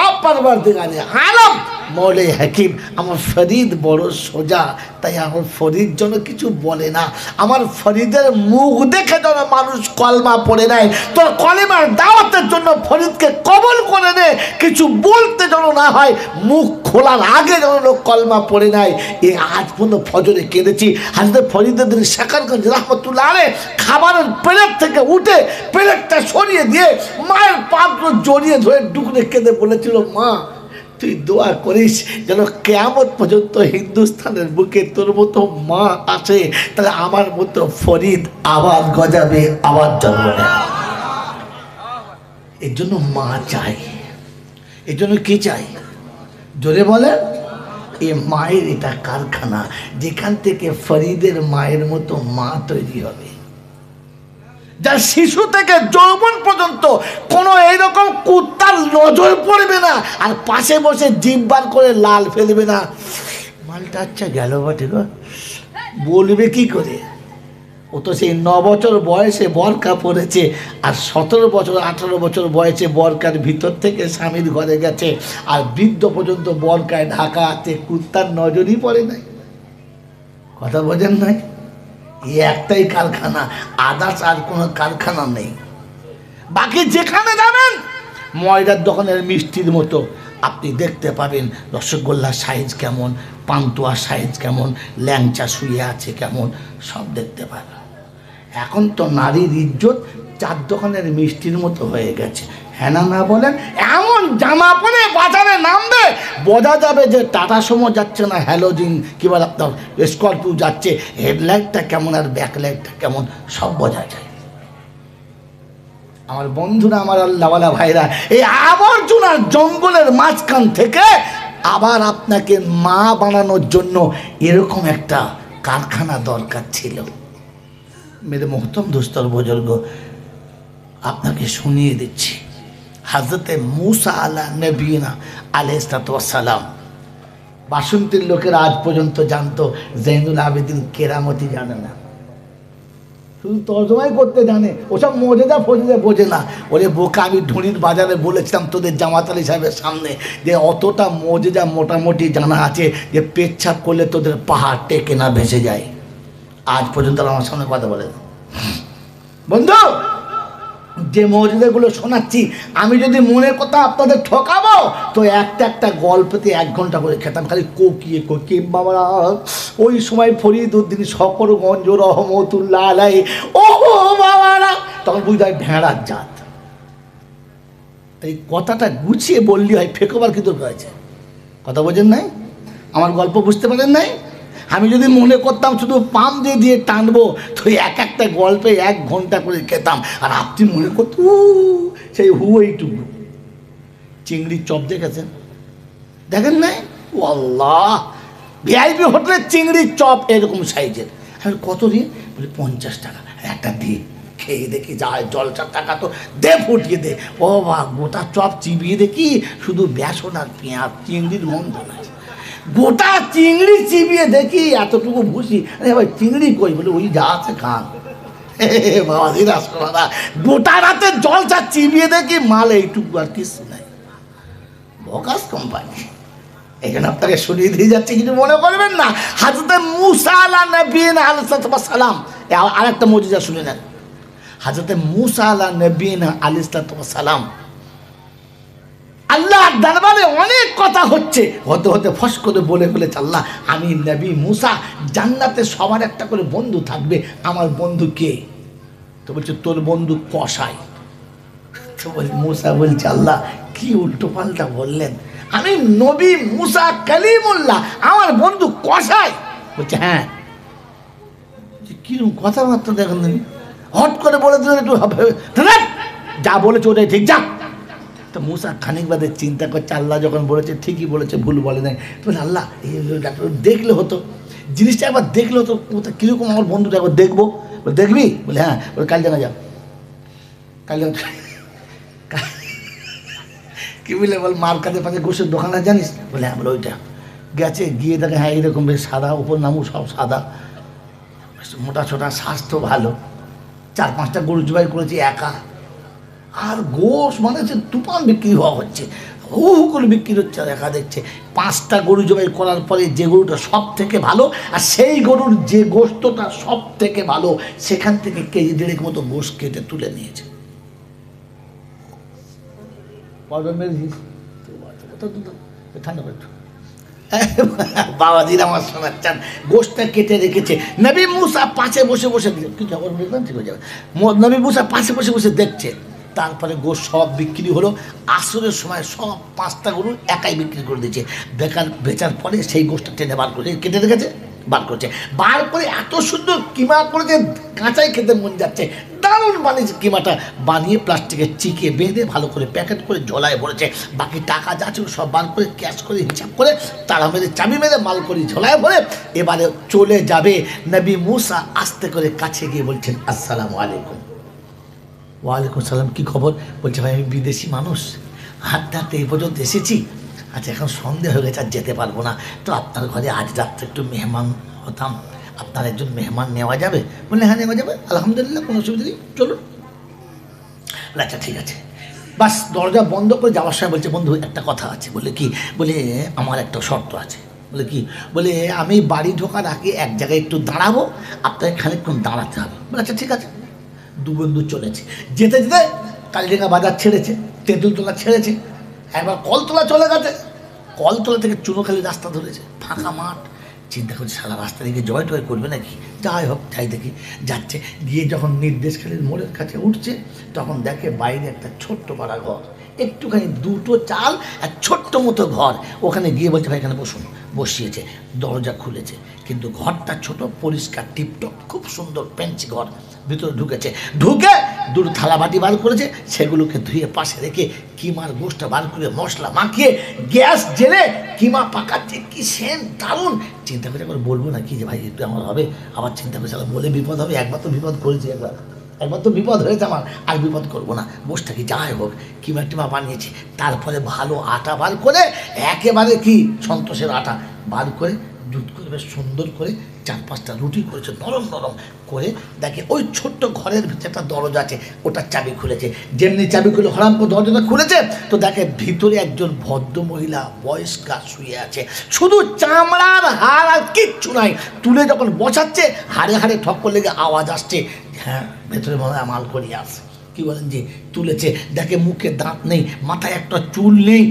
অপরওয়ারদিগারে আলম মৌলে হাকিম, আমার ফরিদ বড় সোজা, তাই আমার ফরিদ যেন কিছু বলে না, আমার ফরিদের মুখ দেখে যেন মানুষ কলমা পড়ে নেয়, তোর কলেমার দাওয়াতের জন্য ফরিদকে কবল করে নে, কিছু বলতে যেন না হয়, মুখ খোলার আগে যেন লোক কলমা পড়ে নেয়। এই আজ পর্যন্ত ফজরে কেঁদেছি। হযরত ফরিদুদ্দীন শাকারগঞ্জ রাহমাতুল্লাহ আলাইহি খাবারের প্লেট থেকে উঠে প্লেটটা সরিয়ে দিয়ে মায়ের পাত্র জড়িয়ে ধরে ডুকরে কেঁদে বলেছিল, মা তুই দোয়া করিস যেন কিয়ামত পর্যন্ত হিন্দুস্তানের বুকে তোর মতো মা আছে, তাহলে আমার মতো ফরিদ আবার গজাবে, আবার জন্ম নেয়। এর জন্য মা চাই। এর জন্য কি চাই জোরে বলে? এই মায়ের এটা কারখানা, যেখান থেকে ফরিদের মায়ের মতো মা তৈরি হবে, যার শিশু থেকে যৌবন পর্যন্ত কোনো এইরকম কুত্তার নজর পড়বে না, আর পাশে বসে জিভ বার করে লাল ফেলবে না, মালটা আচ্ছা গেল বটে গো, বলবে কি করে? ও তো সেই 9 বছর বয়সে বরকা পড়েছে, আর 17 বছর 18 বছর বয়সে বরকার ভিতর থেকে স্বামীর ঘরে গেছে, আর বৃদ্ধ পর্যন্ত বরকায় ঢাকা আছে, কুত্তার নজরই পড়ে নাই। কথা বোঝেন নাই? এই একটাই কারখানা, আদার্স আর কোনো কারখানা নেই। বাকি যেখানে যাবেন ময়দার দোকানের মিষ্টির মতো আপনি দেখতে পাবেন রসগোল্লার সাইজ কেমন, পান্তুয়ার সাইজ কেমন, ল্যাংচা শুয়ে আছে কেমন, সব দেখতে পাবেন। এখন তো নারীর ইজ্জত 4 দোকানের মিষ্টির মতো হয়ে গেছে। হ্যাঁ না বলেন? এমন জামা পরে বাজারে নামবে বোঝা যাবে যে টাটা সুমো যাচ্ছে না হ্যালোজিন কি বলে আপনার স্করপিও যাচ্ছে, হেডলাইটটা কেমন আর ব্যাকলাইটটা কেমন সব বোঝা যায়। আমার বন্ধুরা, আমার আল্লাহওয়ালা ভাইরা, এই আবর্জনার জঙ্গলের মাঝখান থেকে আবার আপনাকে মা বানানোর জন্য এরকম একটা কারখানা দরকার ছিল। মেরে মোহতরম দোস্তর বুজুর্গ, আপনাকে শুনিয়ে দিচ্ছি, হযরতে মুসা আলা নবীনা আলাইহিস সালাম, বাসন্তীর লোকেরা আজ পর্যন্ত জানতো, জৈনুল আবেদিন কেরামতি জানে না, শুধু তর্জমাই করতে জানে, ওসব মজেদা ফজেদা বোঝে না। ওরে বোকা, আমি ঢুঁড়ির বাজারে বলেছিলাম তোদের জামাত আলী সাহেবের সামনে যে অতটা মজেদা মোটামুটি জানা আছে যে পেচ্ছাপ করলে তোদের পাহাড় টেকে না ভেসে যায়। আজ পর্যন্ত আমার সামনে কথা বলে বন্ধু, যে মজেদাগুলো শোনাচ্ছি আমি যদি মনে করতাম আপনাদের ঠকাবো তো একটা গল্পতে 1 ঘন্টা করে খেতাম, খালি কোকিয়ে বাবারা। ওই সময় ফরিদউদ্দিন শকরগঞ্জ রহমতুল্লাহ আলাইহি, ও বাবারা, তখন বুঝতে হয় ভেড়ার জাত। তাই কথাটা গুছিয়ে বললি হয়, ফেকবার কি দরকার আছে? কথা বোঝেন নাই? আমার গল্প বুঝতে পারেন নাই? আমি যদি মনে করতাম শুধু পাম দিয়ে টানবো তো একটা গল্পে 1 ঘন্টা করে খেতাম, আর আপনি মনে করতো সেই এইটুকু। চিংড়ির চপ দেখেছেন? দেখেন নাই? ও আল্লাহ, ভিআইপি হোটেলের চিংড়ির চপ এরকম সাইজের। আমি কত দিয়ে বলি 50 টাকা একটা দিয়ে খেয়ে দেখি, যায় জলচার টাকা তো দে, ফুটিয়ে দে। ও বা গোটা চপ চিবিয়ে দেখি শুধু বেসন আর পেঁয়াজ, চিংড়ির গন্ধ নাই। গোটা চিংড়ি চিবিয়ে দেখি এতটুকু ভুসি, আরে ভাই চিংড়ি কই? বলে ওই যা আছে খান। বাবা দিদা সোনারা, গোটা রাতে জলচা চিবিয়ে দেখি মাল এইটুকু, আর কিছু নাই। বকাস কোম্পানি। এখানে আপনাকে শুনিয়ে দিয়ে যাচ্ছে, কিছু মনে করবেন না। হযরতে মুসা আলা নবীনা আলাইহিস সালাম, আর একটা মুজিজা শুনে নেন। হযরতে মুসা আলা নবীনা আলাইহিস সালাম, আল্লাহর দরবারে অনেক কথা হচ্ছে, হতে হতে ফস করে বলে ফেলেছে, আল্লাহ আমি নবী মুসা, জান্নাতে সবার একটা করে বন্ধু থাকবে, আমার বন্ধু কে? তো বলছে তোর বন্ধু কসাই। তো বলছে মুসা বলছে, আল্লাহ কি উল্টো পাল্টা বললেন, আমি নবী মুসা কালিমুল্লাহ, আমার বন্ধু কসাই? বলছে হ্যাঁ। কিরকম কথাবার্তা দেখেন, হট করে বলে দিলেন একটু যা বলেছে ওটাই ঠিক, যা। তো মুসা খানিক বাদে চিন্তা করছে, আল্লাহ যখন বলেছে ঠিকই বলেছে, ভুল বলে নাই। তো আল্লাহ দেখলে হতো, জিনিসটা একবার দেখলে হতো কীরকম, আমার বন্ধুটা একবার দেখবো। দেখবি? বলে হ্যাঁ। বলে কাল জানা যাও, কাল কি বলে বল, মার কাছে পাশে গোসের দোকান আছে জানিস? বলে হ্যাঁ। বলে ওইটা গেছে, গিয়ে দেখে হ্যাঁ এইরকম বেশ সাদা, উপর নামু সব সাদা, মোটা ছোটা, স্বাস্থ্য ভালো। 4-5টা গরু জবাই করেছি একা, আর গোশ মানে হচ্ছে তুফান বিক্রি হওয়া হচ্ছে, হু হু করে বিক্রি হচ্ছে। আর একা দেখছে 5টা গরু জবাই করার পরে যে গরুটা সব থেকে ভালো, আর সেই গরুর যে গোশতটা সব থেকে ভালো, সেখান থেকে কেজি 1.5 মতো গোশ কেটে তুলে নিয়েছে। ঠান্ডা করে বাবাজির আমার শোনাচ্ছেন, গোশটা কেটে রেখেছে। নবী মুসা পাশে বসে বসে, ঠিক হয়ে যাবে, নবী মুসা পাশে বসে বসে দেখছে। তারপরে গোশ সব বিক্রি হলো। আসরের সময় সব 5টা গরু একাই বিক্রি করে দিয়েছে। বেচার পরে সেই গোশটা টেনে বার করে কেটে রেখেছে, বার করছে। বার করে এত সুন্দর কিমা করেছে, কাঁচাই খেতে মন যাচ্ছে। দারুণ বানিয়েছে কিমাটা, বানিয়ে প্লাস্টিকের চিকে বেঁধে ভালো করে প্যাকেট করে ঝোলায় ভরেছে। বাকি টাকা যা ছিল সব বার করে ক্যাশ করে হিসাব করে তারা মেরে চাবি মেরে মাল করে ঝোলায় ভরে এবারে চলে যাবে। নবী মুসা আস্তে করে কাছে গিয়ে বলছেন, আসসালামু আলাইকুম। ওয়ালাইকুম সালাম, কী খবর? বলছে ভাই আমি বিদেশি মানুষ, হাঁটতে হাঁটতে এই পর্যন্ত এসেছি, আচ্ছা এখন সন্দেহ হয়ে গেছে আর যেতে পারবো না, তো আপনার ঘরে আজ রাত্রে একটু মেহমান হতাম, আপনার একজন মেহমান নেওয়া যাবে? বললে হ্যাঁ নেওয়া যাবে, আলহামদুলিল্লাহ, কোনো অসুবিধা নেই, চলুন। আচ্ছা ঠিক আছে। বাস দরজা বন্ধ করে যাওয়ার সময় বলছে, বন্ধু একটা কথা আছে। বলে কি? বলে আমার একটা শর্ত আছে। বলে কি? বলে আমি বাড়ি ঢোকার আগে এক জায়গায় একটু দাঁড়াবো, আপনাকে খানিকক্ষণ দাঁড়াতে হবে। বলে আচ্ছা ঠিক আছে। দু বন্ধু চলেছে, যেতে যেতে কালীডাঙ্গা বাজার ছেড়েছে, তেঁতুলতলা ছেড়েছে, একবার কলতলা চলে গেছে। কলতলা থেকে চুনোখালি রাস্তা ধরেছে, ফাঁকা মাঠ। চিন্তা করছে সারা রাস্তা দিকে জয় টয় করবে নাকি, যাই হোক যাই দেখি। যাচ্ছে, গিয়ে যখন নির্দেশখালীর মোড়ের কাছে উঠছে, তখন দেখে বাইরে একটা ছোট্ট পাড়া ঘর, একটুখানি 2টো চাল, এক ছোট্ট মতো ঘর। ওখানে গিয়ে বলছে ভাই এখানে বসুন। বসিয়েছে, দরজা খুলেছে, কিন্তু ঘরটা ছোট, পরিষ্কার টিপটপ, খুব সুন্দর পেন্সি ঘর। ভিতরে ঢুকেছে, ঢুকে 2 থালা বাটি বার করেছে, সেগুলোকে ধুয়ে পাশে রেখে কিমার গোশটা বার করে মশলা মাখিয়ে গ্যাস জেলে কিমা পাকাচ্ছে। কি সেন দারুণ! চিন্তা করে একবার বলবো না কি যে ভাই একটু আমার হবে, আবার চিন্তা করছে বলে বিপদ হবে। একবার তো বিপদ করেছি, একবার তো বিপদ হয়েছে আমার, আর বিপদ করবো না। বসটা কি যাই হোক কিমা টিমা বানিয়েছে। তারপরে ভালো আটা বার করে, একেবারে কি সন্তোষের আটা বার করে দুধ করে বেশ সুন্দর করে 4-5টা রুটি করেছে, নরম নরম করে। দেখে ওই ছোট্ট ঘরের ভিতরে একটা দরজা আছে, ওটার চাবি খুলেছে। যেমনি চাবি খুলে হরাম করে দরজাটা খুলেছে, তো দেখে ভিতরে একজন ভদ্র মহিলা বয়স্কা শুয়ে আছে, শুধু চামড়ার হাড় আর কিচ্ছু নাই। তুলে যখন বসাচ্ছে, হাড়ে হাড়ে ঠক্কর লেগে আওয়াজ আসছে। হ্যাঁ, ভেতরে মনে হয় মাল করিয়ে আসে। কি বলেন যে তুলেছে, দেখে মুখে দাঁত নেই, মাথায় একটা চুল নেই,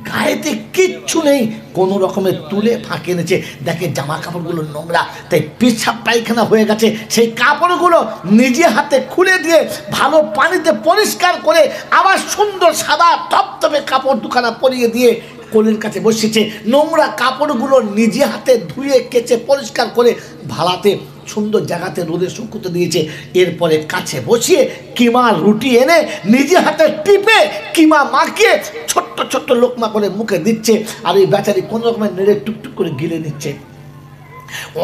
গায়েতে কিচ্ছু নেই, কোনো রকমের তুলে ফাঁকে এনেছে। দেখে জামা কাপড়গুলো নোংরা, তাই পেছাব পায়খানা হয়ে গেছে। সেই কাপড়গুলো নিজে হাতে খুলে দিয়ে ভালো পানিতে পরিষ্কার করে আবার সুন্দর সাদা টপটপে কাপড় দুখানা পরিয়ে দিয়ে কোলের কাছে বসেছে। নোংরা কাপড়গুলো নিজে হাতে ধুয়ে কেচে পরিষ্কার করে ভাড়াতে সুন্দর জায়গাতে রোদে শুকুতে দিয়েছে। এরপরে কাছে বসিয়ে কিমা রুটি এনে নিজে হাতে টিপে কিমা মাখিয়ে ছোট্ট ছোট্ট লোকমা করে মুখে দিচ্ছে। আর এই বেচারি কোনো রকমের নেড়ে টুকটুক করে গিলে নিচ্ছে।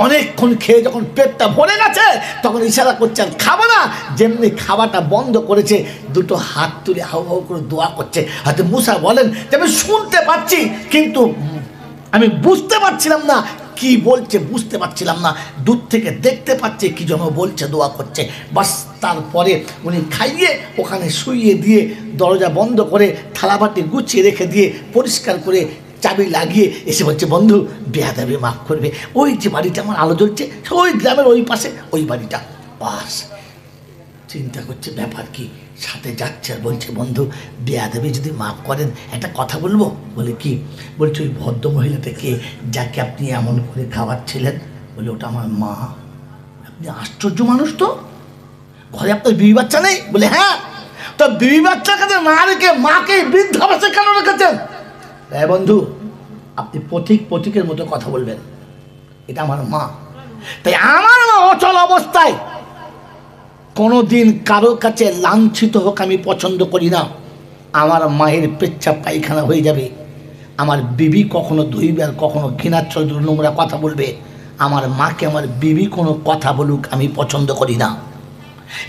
অনেকক্ষণ খেয়ে যখন পেটটা ভরে গেছে, তখন ইশারা করছে আর খাবো না। যেমনি খাবারটা বন্ধ করেছে, 2টো হাত তুলে হাউ হাউ করে দোয়া করছে। হয়তো মুসা বলেন যে আমি শুনতে পাচ্ছি, কিন্তু আমি বুঝতে পারছিলাম না কি বলছে, বুঝতে পারছিলাম না। দূর থেকে দেখতে পাচ্ছে কি যেন বলছে, দোয়া করছে। বাস তারপরে উনি খাইয়ে ওখানে শুইয়ে দিয়ে দরজা বন্ধ করে থালাবাটি গুছিয়ে রেখে দিয়ে পরিষ্কার করে চাবি লাগিয়ে এসে বলছে, বন্ধু বেয়াদবি মাফ করবে, ওই যে বাড়িটা আমার আলো জ্বলছে, ওই গ্রামের ওই পাশে ওই বাড়িটা। বাস চিন্তা করছে ব্যাপার কি, সাথে যাচ্ছে আর বলছে, বন্ধু বেয়াদবি যদি মাফ করেন একটা কথা বলবো। বলে কি? বলছে ওই ভদ্র মহিলাটাকে যাকে আপনি এমন করে খাওয়াচ্ছিলেন, বলে ওটা আমার মা। আপনি আশ্চর্য মানুষ তো, ঘরে আপনার বিবি বাচ্চা নেই? বলে হ্যাঁ। তো বিবি বাচ্চার কাছে না রেখে মাকে বৃদ্ধাবাসে কেন রেখেছেন? হ্যাঁ বন্ধু, আপনি পথিকের মতো কথা বলবেন, এটা আমার মা। তাই আমার মা অচল অবস্থায় কোনো দিন কারো কাছে লাঞ্ছিত হোক আমি পছন্দ করি না। আমার মায়ের পেচ্ছাপ পায়খানা হয়ে যাবে, আমার বিবি কখনো ধুইবে আর কখনো ঘৃণাচ্ছল নোংরা কথা বলবে। আমার মাকে আমার বিবি কোনো কথা বলুক আমি পছন্দ করি না।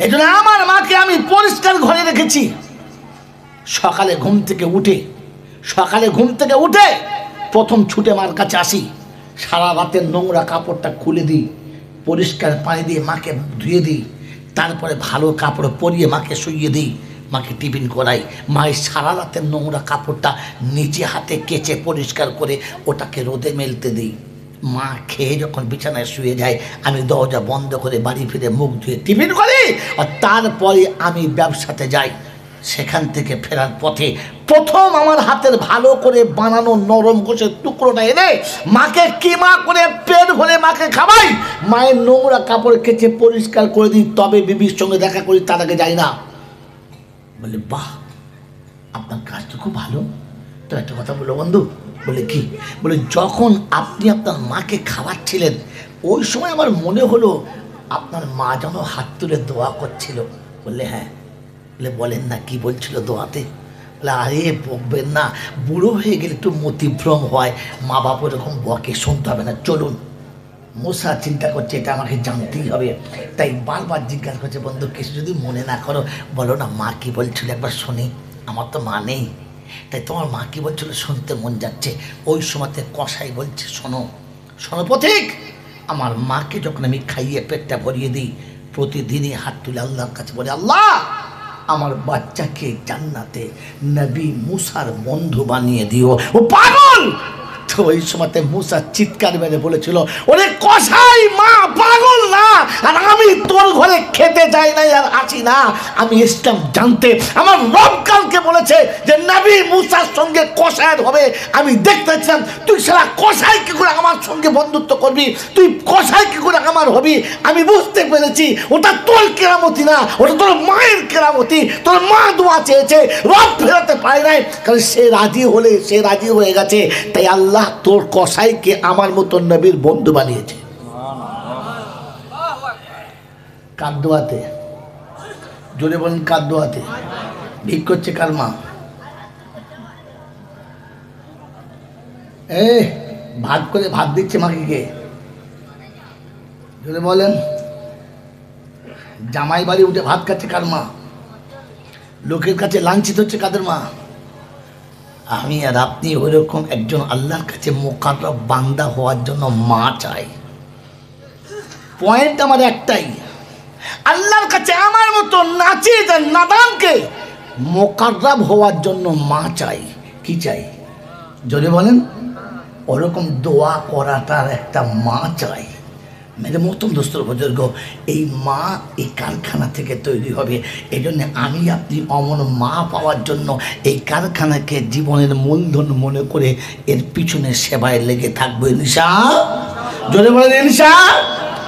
এই জন্য আমার মাকে আমি পরিষ্কার ঘরে রেখেছি। সকালে ঘুম থেকে উঠে প্রথম ছুটে মার কাছে আসি, সারা রাতের নোংরা কাপড়টা খুলে দিই, পরিষ্কার পানি দিয়ে মাকে ধুয়ে দিই, তারপরে ভালো কাপড় পরিয়ে মাকে শুইয়ে দিই, মাকে টিফিন করাই। মায়ের সারা রাতের নোংরা কাপড়টা নিজে হাতে কেচে পরিষ্কার করে ওটাকে রোদে মেলতে দিই। মা খেয়ে যখন বিছানায় শুয়ে যায় আমি দরজা বন্ধ করে বাড়ি ফিরে মুখ ধুয়ে টিফিন করি, আর তারপরে আমি ব্যবসাতে যাই। সেখান থেকে ফেরার পথে প্রথম আমার হাতের ভালো করে বানানো নরম গোশের টুকরোটা এনে মাকে কিমা করে পেট ভরে মাকে খাওয়াই, মায়ের নোংরা কাপড় কেচে পরিষ্কার করে দিই, তবে বিবির সঙ্গে দেখা করি, তার আগে যাই না। বলে বাহ, আপনার কাজ তো খুব ভালো। তো একটা কথা বলো বন্ধু। বলে কি? বলে যখন আপনি আপনার মাকে খাওয়াচ্ছিলেন ওই সময় আমার মনে হলো আপনার মা যেন হাত তুলে দোয়া করছিল। বললে হ্যাঁ। বলে বলেন না কি বলছিল দোয়াতে? বলে আরে বকবেন না, বুড়ো হয়ে গেলে একটু মতিভ্রম হয়, মা বাপ এরকম বকে, শুনতে হবে না, চলুন। মূসা চিন্তা করছে এটা আমাকে জানতেই হবে, তাই বারবার জিজ্ঞাসা করছে বন্ধু কিছু যদি মনে না করো বলো না মা কি বলছিল একবার শুনি, আমার তো মা নেই, তাই তোমার মা কি বলছিল শুনতে মন যাচ্ছে। ওই সময়তে কসাই বলছে শোনো পথিক, আমার মাকে যখন আমি খাইয়ে পেটটা ভরিয়ে দিই প্রতিদিনই হাত তুলে আল্লাহর কাছে বলে আল্লাহ আমার বাচ্চাকে জান্নাতে নবী মুসার বন্ধু বানিয়ে দিও। ও পাগল! তো ওই সময়তে মুসা চিৎকার মেরে বলেছিল ওরে কসাই, মা পাগল না, আর আমি তোর ঘরে খেতে যাই না আর আসি না, আমি ইসলাম জানতে। আমার রব কালকে বলেছে যে নবী মুসার সঙ্গে কসাইয়ের হবে, আমি দেখতে চাই তুই সারা কসাই কি করে আমার সঙ্গে বন্ধুত্ব করবি, তুই কসাই কি করে আমার হবি। আমি বুঝতে পেরেছি ওটা তোর কেরামতি না, ওটা তোর মায়ের কেরামতি। তোর মা দোয়া চেয়েছে, রব ফেরাতে পারে নাই, কারণ সে রাজি হয়ে গেছে, তাই আল্লাহ তোর কসাইকে আমার মতো নবীর বন্ধু বানিয়েছে। কার দোয়াতে? জোরে বলেন কার দোয়াতে? ভিক করছে কার মা? ভাত করে ভাত দিচ্ছে মাকে কে? জোরে বলেন। জামাই বাড়ি উঠে ভাত খাচ্ছে কার মা? লোকের কাছে লাঞ্ছিত হচ্ছে কাদের মা? আমি আর আপনি ওইরকম একজন আল্লাহর কাছে মোকাররব বান্দা হওয়ার জন্য মা চাই। পয়েন্ট আমার একটাই, আল্লাহর কাছে আমার মতো নাচিজ আর নাদানকে মোকাররব হওয়ার জন্য মা চাই। কি চাই? যদি বলেন ওরকম দোয়া করাটার একটা মা চাই। মেরে মতন দোস্তর বুজুর্গ, এই মা এই কারখানা থেকে তৈরি হবে। এই জন্য আমি আপনি অমন মা পাওয়ার জন্য এই কারখানাকে জীবনের মূলধন মনে করে এর পিছনে সেবায় লেগে থাকবো ইনশাআল্লাহ। জোরে বলেন ইনশাআল্লাহ।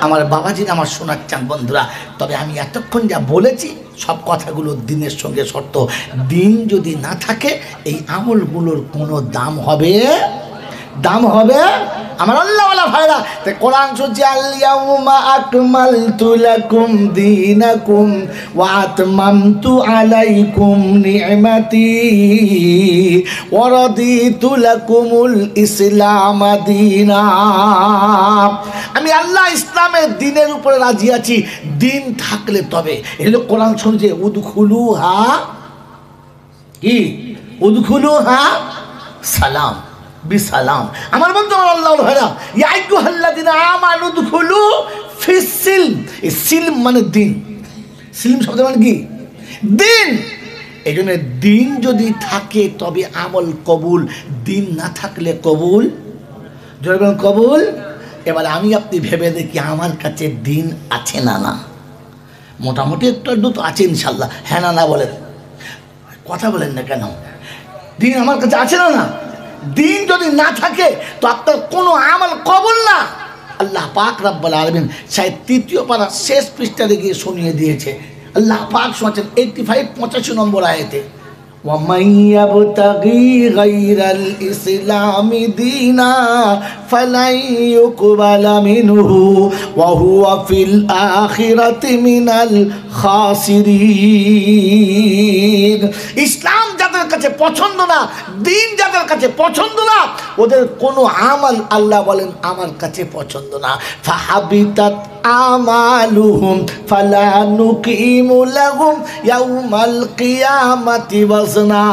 আমার বাবাজির আমার শোনার চান বন্ধুরা। তবে আমি এতক্ষণ যা বলেছি সব কথাগুলো দিনের সঙ্গে শর্ত। দিন যদি না থাকে এই আমলগুলোর কোনো দাম হবে আমার আল্লাহওয়ালা ভাইরা। তাই কোরআন শুনছি আল-ইয়াউমা আকমালতু লাকুম দীনাকুম ওয়া আতমামতু আলাইকুম নি'মাতি ওয়া রাদিতু লাকুমুল ইসলাম দীনা। আমি আল্লাহ ইসলামের দিনের উপরে রাজি আছি, দিন থাকলে তবে। এগুলো কোরআন শুনছে উদখুলুহা কি? উদখুলুহা সালাম বিসালাম। আমার বন্ধু আমার আল্লাহ ভাইরা, ইয়া আইয়ুহাল্লাযিনা আমানু উদখুলু ফিস সিলম। এই সিলম মানে দিন, সিলম শব্দ মানে কি? দিন। এই জন্য দিন যদি থাকে তবে আমল কবুল, দিন না থাকলে কবুল। জোরে বলেন কবুল। এবার আমি আপনি ভেবে দেখি আমার কাছে দিন আছে না? না, মোটামুটি একটু আধটু তো আছে ইনশাল্লাহ। হ্যাঁ না বলেন, কথা বলেন না কেন? দিন আমার কাছে আছে না? দিন যদি না থাকে তো আপনার কোনো আমল কবুল না। আল্লাহ পাক রব্বুল আলামিন সাহেব ৩য় পারা শেষ পৃষ্ঠাতে গিয়ে শুনিয়ে দিয়েছে। আল্লাহ পাক শোনাচ্ছেন 85-85 নম্বর আয়াতে, ومن يبتغي غير الإسلام دينا فلن يقبل منه وهو في الآخرة من الخاسرين। ইসলাম যাদের কাছে পছন্দ না, দিন যাদের কাছে পছন্দ না, ওদের কোনো আমল আল্লাহ বলেন আমার কাছে পছন্দ না। ফাহাবিতাত আমালুহুম ফালা নুকিমু লাহুম ইয়াউমাল কিয়ামাতি ওয়াজনা।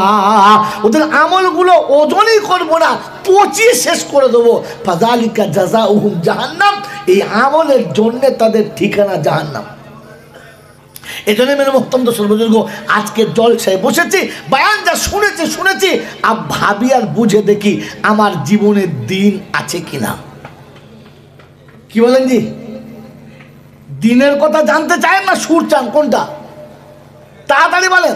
ওদের আমলগুলো ওজনই করব না, পচিয়ে শেষ করে দেবো। ফাযালিকা জাযাউহুম জাহান্নাম। এই আমলের জন্য তাদের ঠিকানা জাহান্নাম। এই জন্য মেরে মোহতরম দোস্ত বুজুর্গ, আজকে জলসায় বসেছি, বয়ান যা শুনেছি আর ভাবি আর বুঝে দেখি আমার জীবনের দিন আছে কিনা। কি বলেন জি? দিনের কথা জানতে চান না সুর চান, কোনটা? তাড়াতাড়ি বলেন।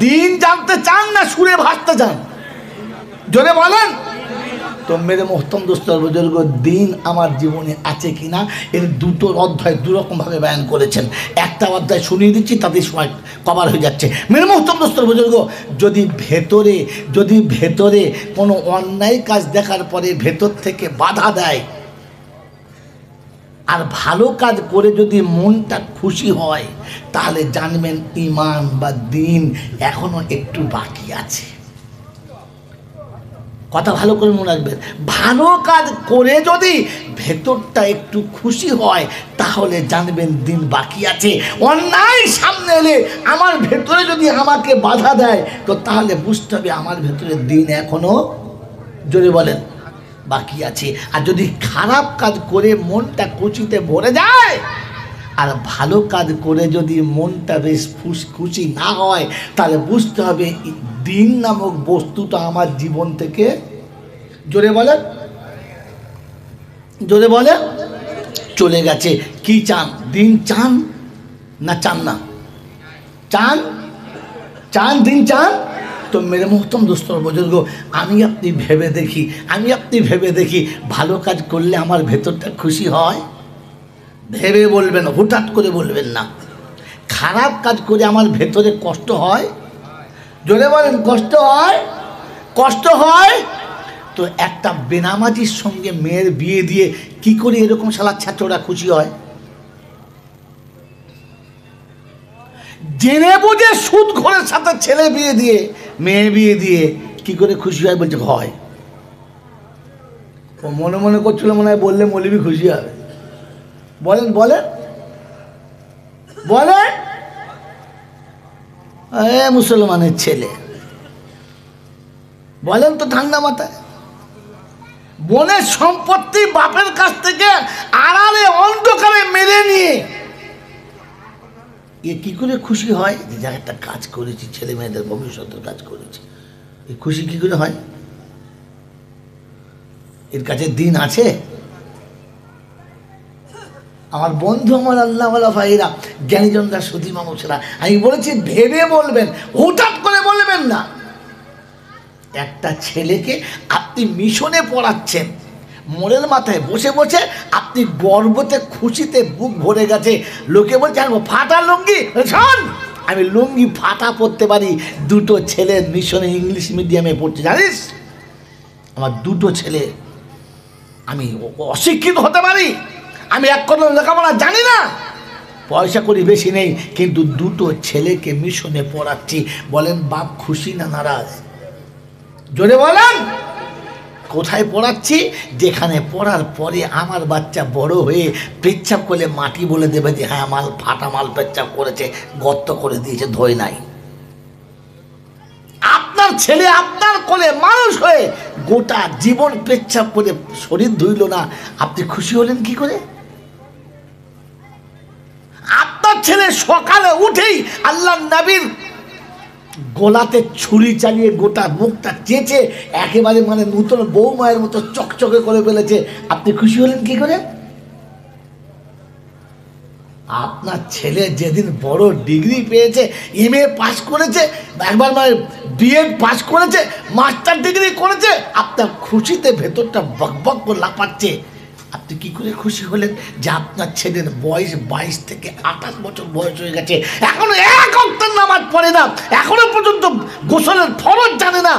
দিন জানতে চান না সুরে ভাসতে চান? জোরে বলেন। তো মেরে মোহতরম দোস্ত বুজুর্গ, দিন আমার জীবনে আছে কিনা এর দুটো অধ্যায় দুরকমভাবে বয়ান করেছেন। একটা অধ্যায় শুনিয়ে দিচ্ছি, তাদের সময় কভার হয়ে যাচ্ছে। মেরে মোহতরম দোস্ত বুজুর্গ, যদি ভেতরে কোনো অন্যায় কাজ দেখার পরে ভেতর থেকে বাধা দেয়, আর ভালো কাজ করে যদি মনটা খুশি হয়, তাহলে জানবেন ঈমান বা দিন এখনো একটু বাকি আছে। কথা ভালো করে মনে রাখবেন, ভালো কাজ করে যদি ভেতরটা একটু খুশি হয়, তাহলে জানবেন দিন বাকি আছে। অন্যায় সামনে এলে আমার ভেতরে যদি আমাকে বাধা দেয়, তো তাহলে বুঝতে হবে আমার ভেতরে দিন এখনো, জোরে বলেন, বাকি আছে। আর যদি খারাপ কাজ করে মনটা খুশিতে ভরে যায়, আর ভালো কাজ করে যদি মনটা বেশ খুশি না হয়, তাহলে বুঝতে হবে দিন নামক বস্তুটা আমার জীবন থেকে, জোরে বলেন, চলে গেছে। কি চান? দিন চান না চান না? চান দিন চান? তো মেরে মোহতরম দোস্ত বুজুর্গ, আমি আপনি ভেবে দেখি ভালো কাজ করলে আমার ভেতরটা খুশি হয়? ভেবে বলবেন, হঠাৎ করে বলবেন না। খারাপ কাজ করে আমার ভেতরে কষ্ট হয়? জোরে বলেন, কষ্ট হয়। তো একটা বেনামাজির সঙ্গে মেয়ের বিয়ে দিয়ে কি করে এরকম শালা ছাত্ররা খুশি হয়? জেনে বুঝে সুদ ঘরের সাথে ছেলে বিয়ে দিয়ে, মেয়ে বিয়ে দিয়ে কি করে খুশি হয়? বলছে হয়। ও মনে করছিল মনে হয় বললে মৌলবি খুশি হবে। বলেন মুসলমানের ছেলে বলেন তো ঠান্ডা মাথায়, বোনের সম্পত্তি বাপের কাছ থেকে আড়ালে অন্ধকারে মেরে নিয়ে এ কি করে খুশি হয়? যে যা একটা কাজ করেছি, ছেলে মেয়েদের ভবিষ্যতের কাজ করেছি, এ খুশি কি করে হয়? এর কাছে দিন আছে? আমার বন্ধু, আমার আল্লাহওয়ালা ভাইরা, জ্ঞানীজনরা, সুধী মানুষেরা, আমি বলেছি ভেবে বলবেন, হঠাৎ করে বলবেন না। একটা ছেলেকে আপনি মিশনে পড়াচ্ছেন, মোড়ের মাথায় বসে আপনি গর্বতে খুশিতে বুক ভরে গেছে। লোকে বলছে ফাটা লুঙ্গি, শোন আমি লুঙ্গি ফাটা পরতে পারি। দুটো ছেলে মিশনে ইংলিশ মিডিয়ামে পড়ছে, জানিস? আমার দুটো ছেলে, আমি অশিক্ষিত হতে পারি, আমি এক কোনো লেখাপড়া জানি না, পয়সা করি বেশি নেই, কিন্তু দুটো ছেলেকে মিশনে পড়াচ্ছি। বলেন বাপ খুশি না নারাজ? জোরে বলেন। কোথায় পড়াচ্ছি? যেখানে পড়ার পরে আমার বাচ্চা বড় হয়ে পেচ্ছাপ করলে মাটি বলে দেবে যে হ্যাঁ মাল ফাটা মাল পেচ্ছাপ করেছে, গর্ত করে দিয়েছে, ধোয় নাই। আপনার ছেলে আপনার কোলে মানুষ হয়ে গোটা জীবন পেচ্ছাপ করে শরীর ধুইল না, আপনি খুশি হলেন কি করে? আপনার ছেলে সকালে উঠেই আল্লাহ নবীর গলাতে ছুরি চালিয়ে গোটা মুখটা চেঁচে একেবারে নূতন বৌমায়ের মতো চকচকে করে ফেলেছে, আপনি খুশি হলেন কি করে? আপনার ছেলে যেদিন বড় ডিগ্রি পেয়েছে, MA পাস করেছে, একবার BEd পাস করেছে, মাস্টার ডিগ্রি করেছে, আপনার খুশিতে ভেতরটা বকবক করে লাফাচ্ছে, আপনি কি করে খুশি হলেন যে আপনার ছেলের বয়স 22 থেকে 28 বছর বয়স হয়ে গেছে, এখনো এক ওয়াক্তের নামাজ পড়ে না, এখনো পর্যন্ত গোসলের ফরজ জানে না,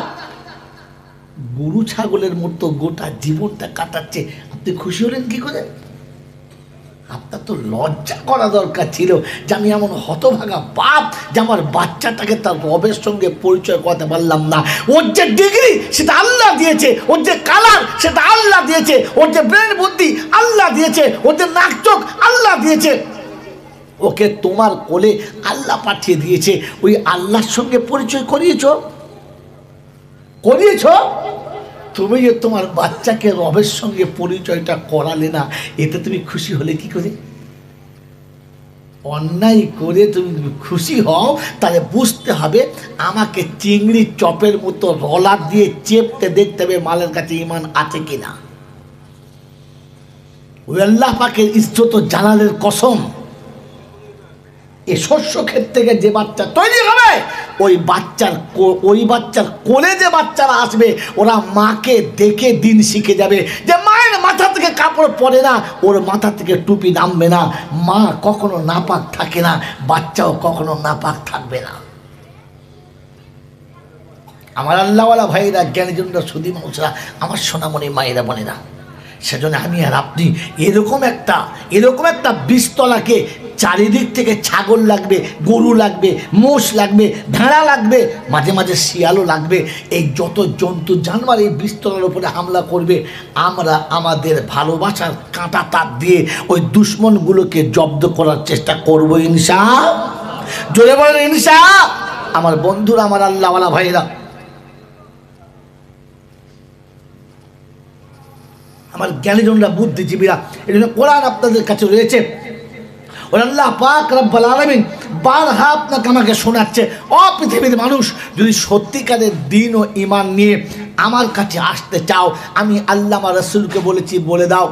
গরু ছাগলের মতো গোটা জীবনটা কাটাচ্ছে, আপনি খুশি হলেন কি করে? আপনার তো লজ্জা করা দরকার ছিল যে আমি এমন হতভাগা বাপ যে আমার বাচ্চাটাকে তার রবের সঙ্গে পরিচয় করতে পারলাম না। ওর যে ডিগ্রি সেটা আল্লাহ দিয়েছে, ওর যে কালার সেটা আল্লাহ দিয়েছে, ওর যে ব্রেন বুদ্ধি আল্লাহ দিয়েছে, ওর যে নাক চোখ আল্লাহ দিয়েছে, ওকে তোমার কোলে আল্লাহ পাঠিয়ে দিয়েছে, ওই আল্লাহর সঙ্গে পরিচয় করিয়েছো? তুমি যে তোমার বাচ্চাকে রবের সঙ্গে পরিচয়টা করালে না, এতে তুমি খুশি হলে কি করে? অন্যায় করে তুমি খুশি হও তাহলে বুঝতে হবে আমাকে চিংড়ি চপের মতো রলার দিয়ে চেপতে দেখতে হবে মালের কাছে ঈমান আছে কিনা। ওই আল্লাহ পাকের ইজ্জত ও জালালের কসম, এই শস্য ক্ষেত থেকে যে বাচ্চা তৈরি হবে ওই বাচ্চার কোলে যে বাচ্চারা আসবে ওরা মাকে দেখে দিন শিখে যাবে, যে মায়ের মাথা থেকে কাপড় পরে না, ওর মাথা থেকে টুপি নামবে না, মা কখনো নাপাক থাকে না, বাচ্চাও কখনো নাপাক থাকবে না। আমার আল্লাহওয়ালা ভাইরা, জ্ঞানীজনরা, সুধী মানুষরা, আমার সোনামণি মায়েরা বোনেরা, সেজন্য আমি আর আপনি এরকম একটা বীজতলাকে চারিদিক থেকে ছাগল লাগবে, গরু লাগবে, মোষ লাগবে, ভেড়া লাগবে, মাঝে মাঝে শিয়ালও লাগবে, এই যত জন্তু জানোয়ার এই বীজতলার উপরে হামলা করবে, আমরা আমাদের ভালোবাসার কাঁটা তার দিয়ে ওই দুশ্মনগুলোকে জব্দ করার চেষ্টা করবো ইনশাআল্লাহ। জোরে বলেন ইনশাআল্লাহ। আমার বন্ধুরা, আমার আল্লাহওয়ালা ভাইরা, আমার জ্ঞানীজনরা, বুদ্ধিজীবীরা, এই জন্য কোরআন আপনাদের কাছে রয়েছে। ওর আল্লাহ পাক রব্বুল আলামিন বারহা আপনাকে আমাকে শোনাচ্ছে, ও পৃথিবীর মানুষ, যদি সত্যিকারের দিন ও ঈমান নিয়ে আমার কাছে আসতে চাও, আমি আল্লাহ আমার রাসূলকে বলেছি, বলে দাও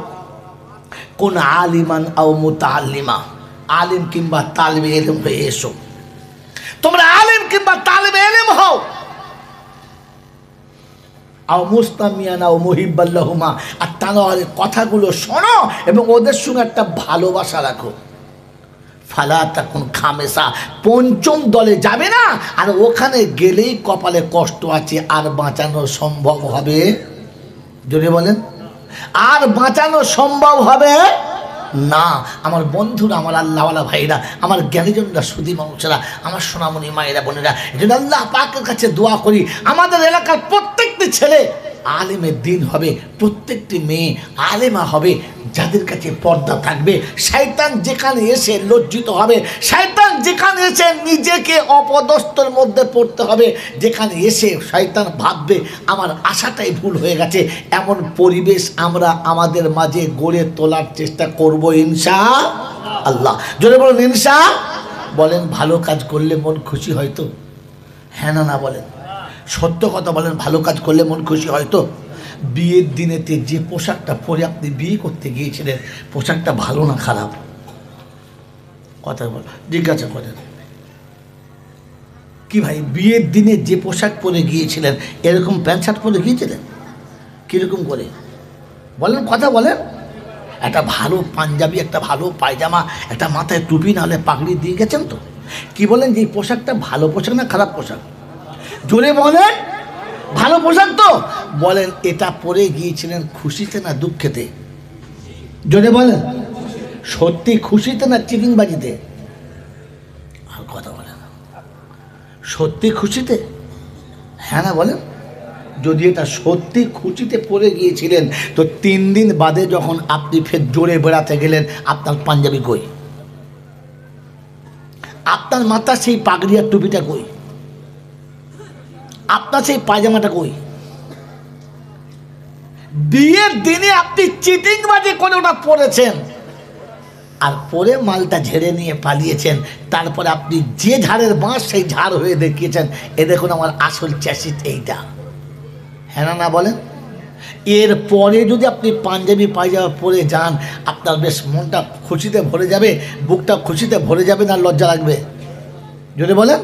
কোন আলিমান আও মুতাআল্লিমা, আলিম কিংবা তালিবে ইলম হয়ে এসো। তোমরা আলিম কিংবা তালিবে ইলম হও, আও মুস্তামিয়ান আও মুহিব্বাল্লাহুমা, আর তাদের কথাগুলো শোনো এবং ওদের সঙ্গে একটা ভালোবাসা রাখো। ফালা তাকুন খামেসা, পঞ্চম দলে যাবে না, আর ওখানে গেলেই কপালে কষ্ট আছে, আর বাঁচানো সম্ভব হবে? জোরে বলেন, আর বাঁচানো সম্ভব হবে না। আমার বন্ধুরা, আমার আল্লাহওয়ালা ভাইরা, আমার জ্ঞানীজনরা, সুধী মানুষেরা, আমার সোনামণি মায়েরা বোনেরা, এই আল্লাহ পাকের কাছে দোয়া করি আমাদের এলাকার প্রত্যেকটি ছেলে আলেমের দিন হবে, প্রত্যেকটি মেয়ে আলেমা হবে, যাদের কাছে পর্দা থাকবে। শয়তান যেখানে এসে লজ্জিত হবে, শয়তান যেখানে এসে নিজেকে অপদস্থর মধ্যে পড়তে হবে, যেখানে এসে শয়তান ভাববে আমার আশাটাই ভুল হয়ে গেছে, এমন পরিবেশ আমরা আমাদের মাঝে গড়ে তোলার চেষ্টা করব ইনশাআল্লাহ। জোরে বলেন ইনশাআল্লাহ। বলেন, ভালো কাজ করলে মন খুশি হয়তো? হ্যাঁ না না বলেন, সত্য কথা বলেন, ভালো কাজ করলে মন খুশি হয়তো? বিয়ের দিনেতে যে পোশাকটা পরে আপনি বিয়ে করতে গিয়েছিলেন, পোশাকটা ভালো না খারাপ? কথা বল, জিজ্ঞাসা করেন কি ভাই, বিয়ের দিনে যে পোশাক পরে গিয়েছিলেন, এরকম প্যান্ট শার্ট পরে গিয়েছিলেন? কীরকম করে বলেন, কথা বলেন। একটা ভালো পাঞ্জাবি, একটা ভালো পায়জামা, একটা মাথায় টুপি, নাহলে পাগড়ি দিয়ে গেছেন তো? কি বলেন যে এই পোশাকটা ভালো পোশাক না খারাপ পোশাক? জোরে বলেন। ভালো পোশাক তো। বলেন, এটা পরে গিয়েছিলেন খুশিতে না দুঃখেতে? জোরে বলেন, সত্যি খুশিতে না চিটিংবাজিতে? আর কথা বলেন, সত্যি খুশিতে? হ্যাঁ না বলেন। যদি এটা সত্যি খুশিতে পরে গিয়েছিলেন, তো 3 দিন বাদে যখন আপনি ফের জোরে বেড়াতে গেলেন, আপনার পাঞ্জাবি কই? আপনার মাথা সেই পাগড়ি আর টুপিটা কই? আপনার সেই পায়জামাটা কই? বিয়ের দিনে আপনি চিটিংবাজি করে ওটা পরেছেন, আর পরে মালটা ঝেড়ে নিয়ে পালিয়েছেন। তারপরে আপনি যে ঝাড়ের বাঁশ সেই ঝাড় হয়ে দেখিয়েছেন, এ দেখুন আমার আসল চ্যাসিস এইটা। হ্যাঁ না বলেন। এর পরে যদি আপনি পাঞ্জাবি পায়জামা পরে যান, আপনার বেশ মনটা খুশিতে ভরে যাবে, বুকটা খুশিতে ভরে যাবে, না লজ্জা লাগবে? যদি বলেন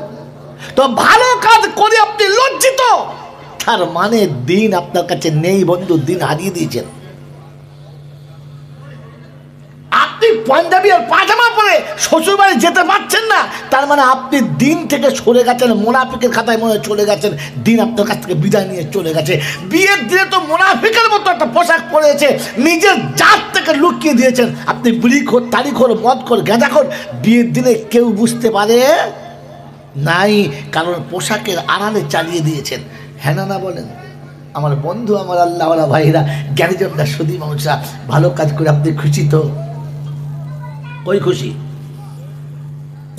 তো ভালো কাজ করে আপনি লজ্জিত, তার মানে দিন আপনার কাছে নেই বন্ধু, দিন হারিয়ে দিয়েছেন। পাঞ্জাবি আর পাজামা পরে শ্বশুর বাড়ি যেতে পারছেন না, তার মানে আপনি দিন থেকে সরে গেছেন, মুনাফিকের খাতায় মনে হয় চলে গেছেন, দিন আপনার কাছ থেকে বিদায় নিয়ে চলে গেছে। বিয়ের দিনে তো মুনাফিকের মতো একটা পোশাক পরেছে, নিজের জাত থেকে লুকিয়ে দিয়েছেন। আপনি বিড়িখোর, তারিখোর, মদখোর, গাঁজাখোর, বিয়ের দিনে কেউ বুঝতে পারে নাই, কারণ পোশাকের আড়ালে চালিয়ে দিয়েছেন। হ্যাঁ না বলেন? আমার বন্ধু, আমার আল্লাহওয়ালা ভাইরা, জ্ঞানীজনরা, সুধী মানুষরা, ভালো কাজ করে আপনি খুশি তো? ওই খুশি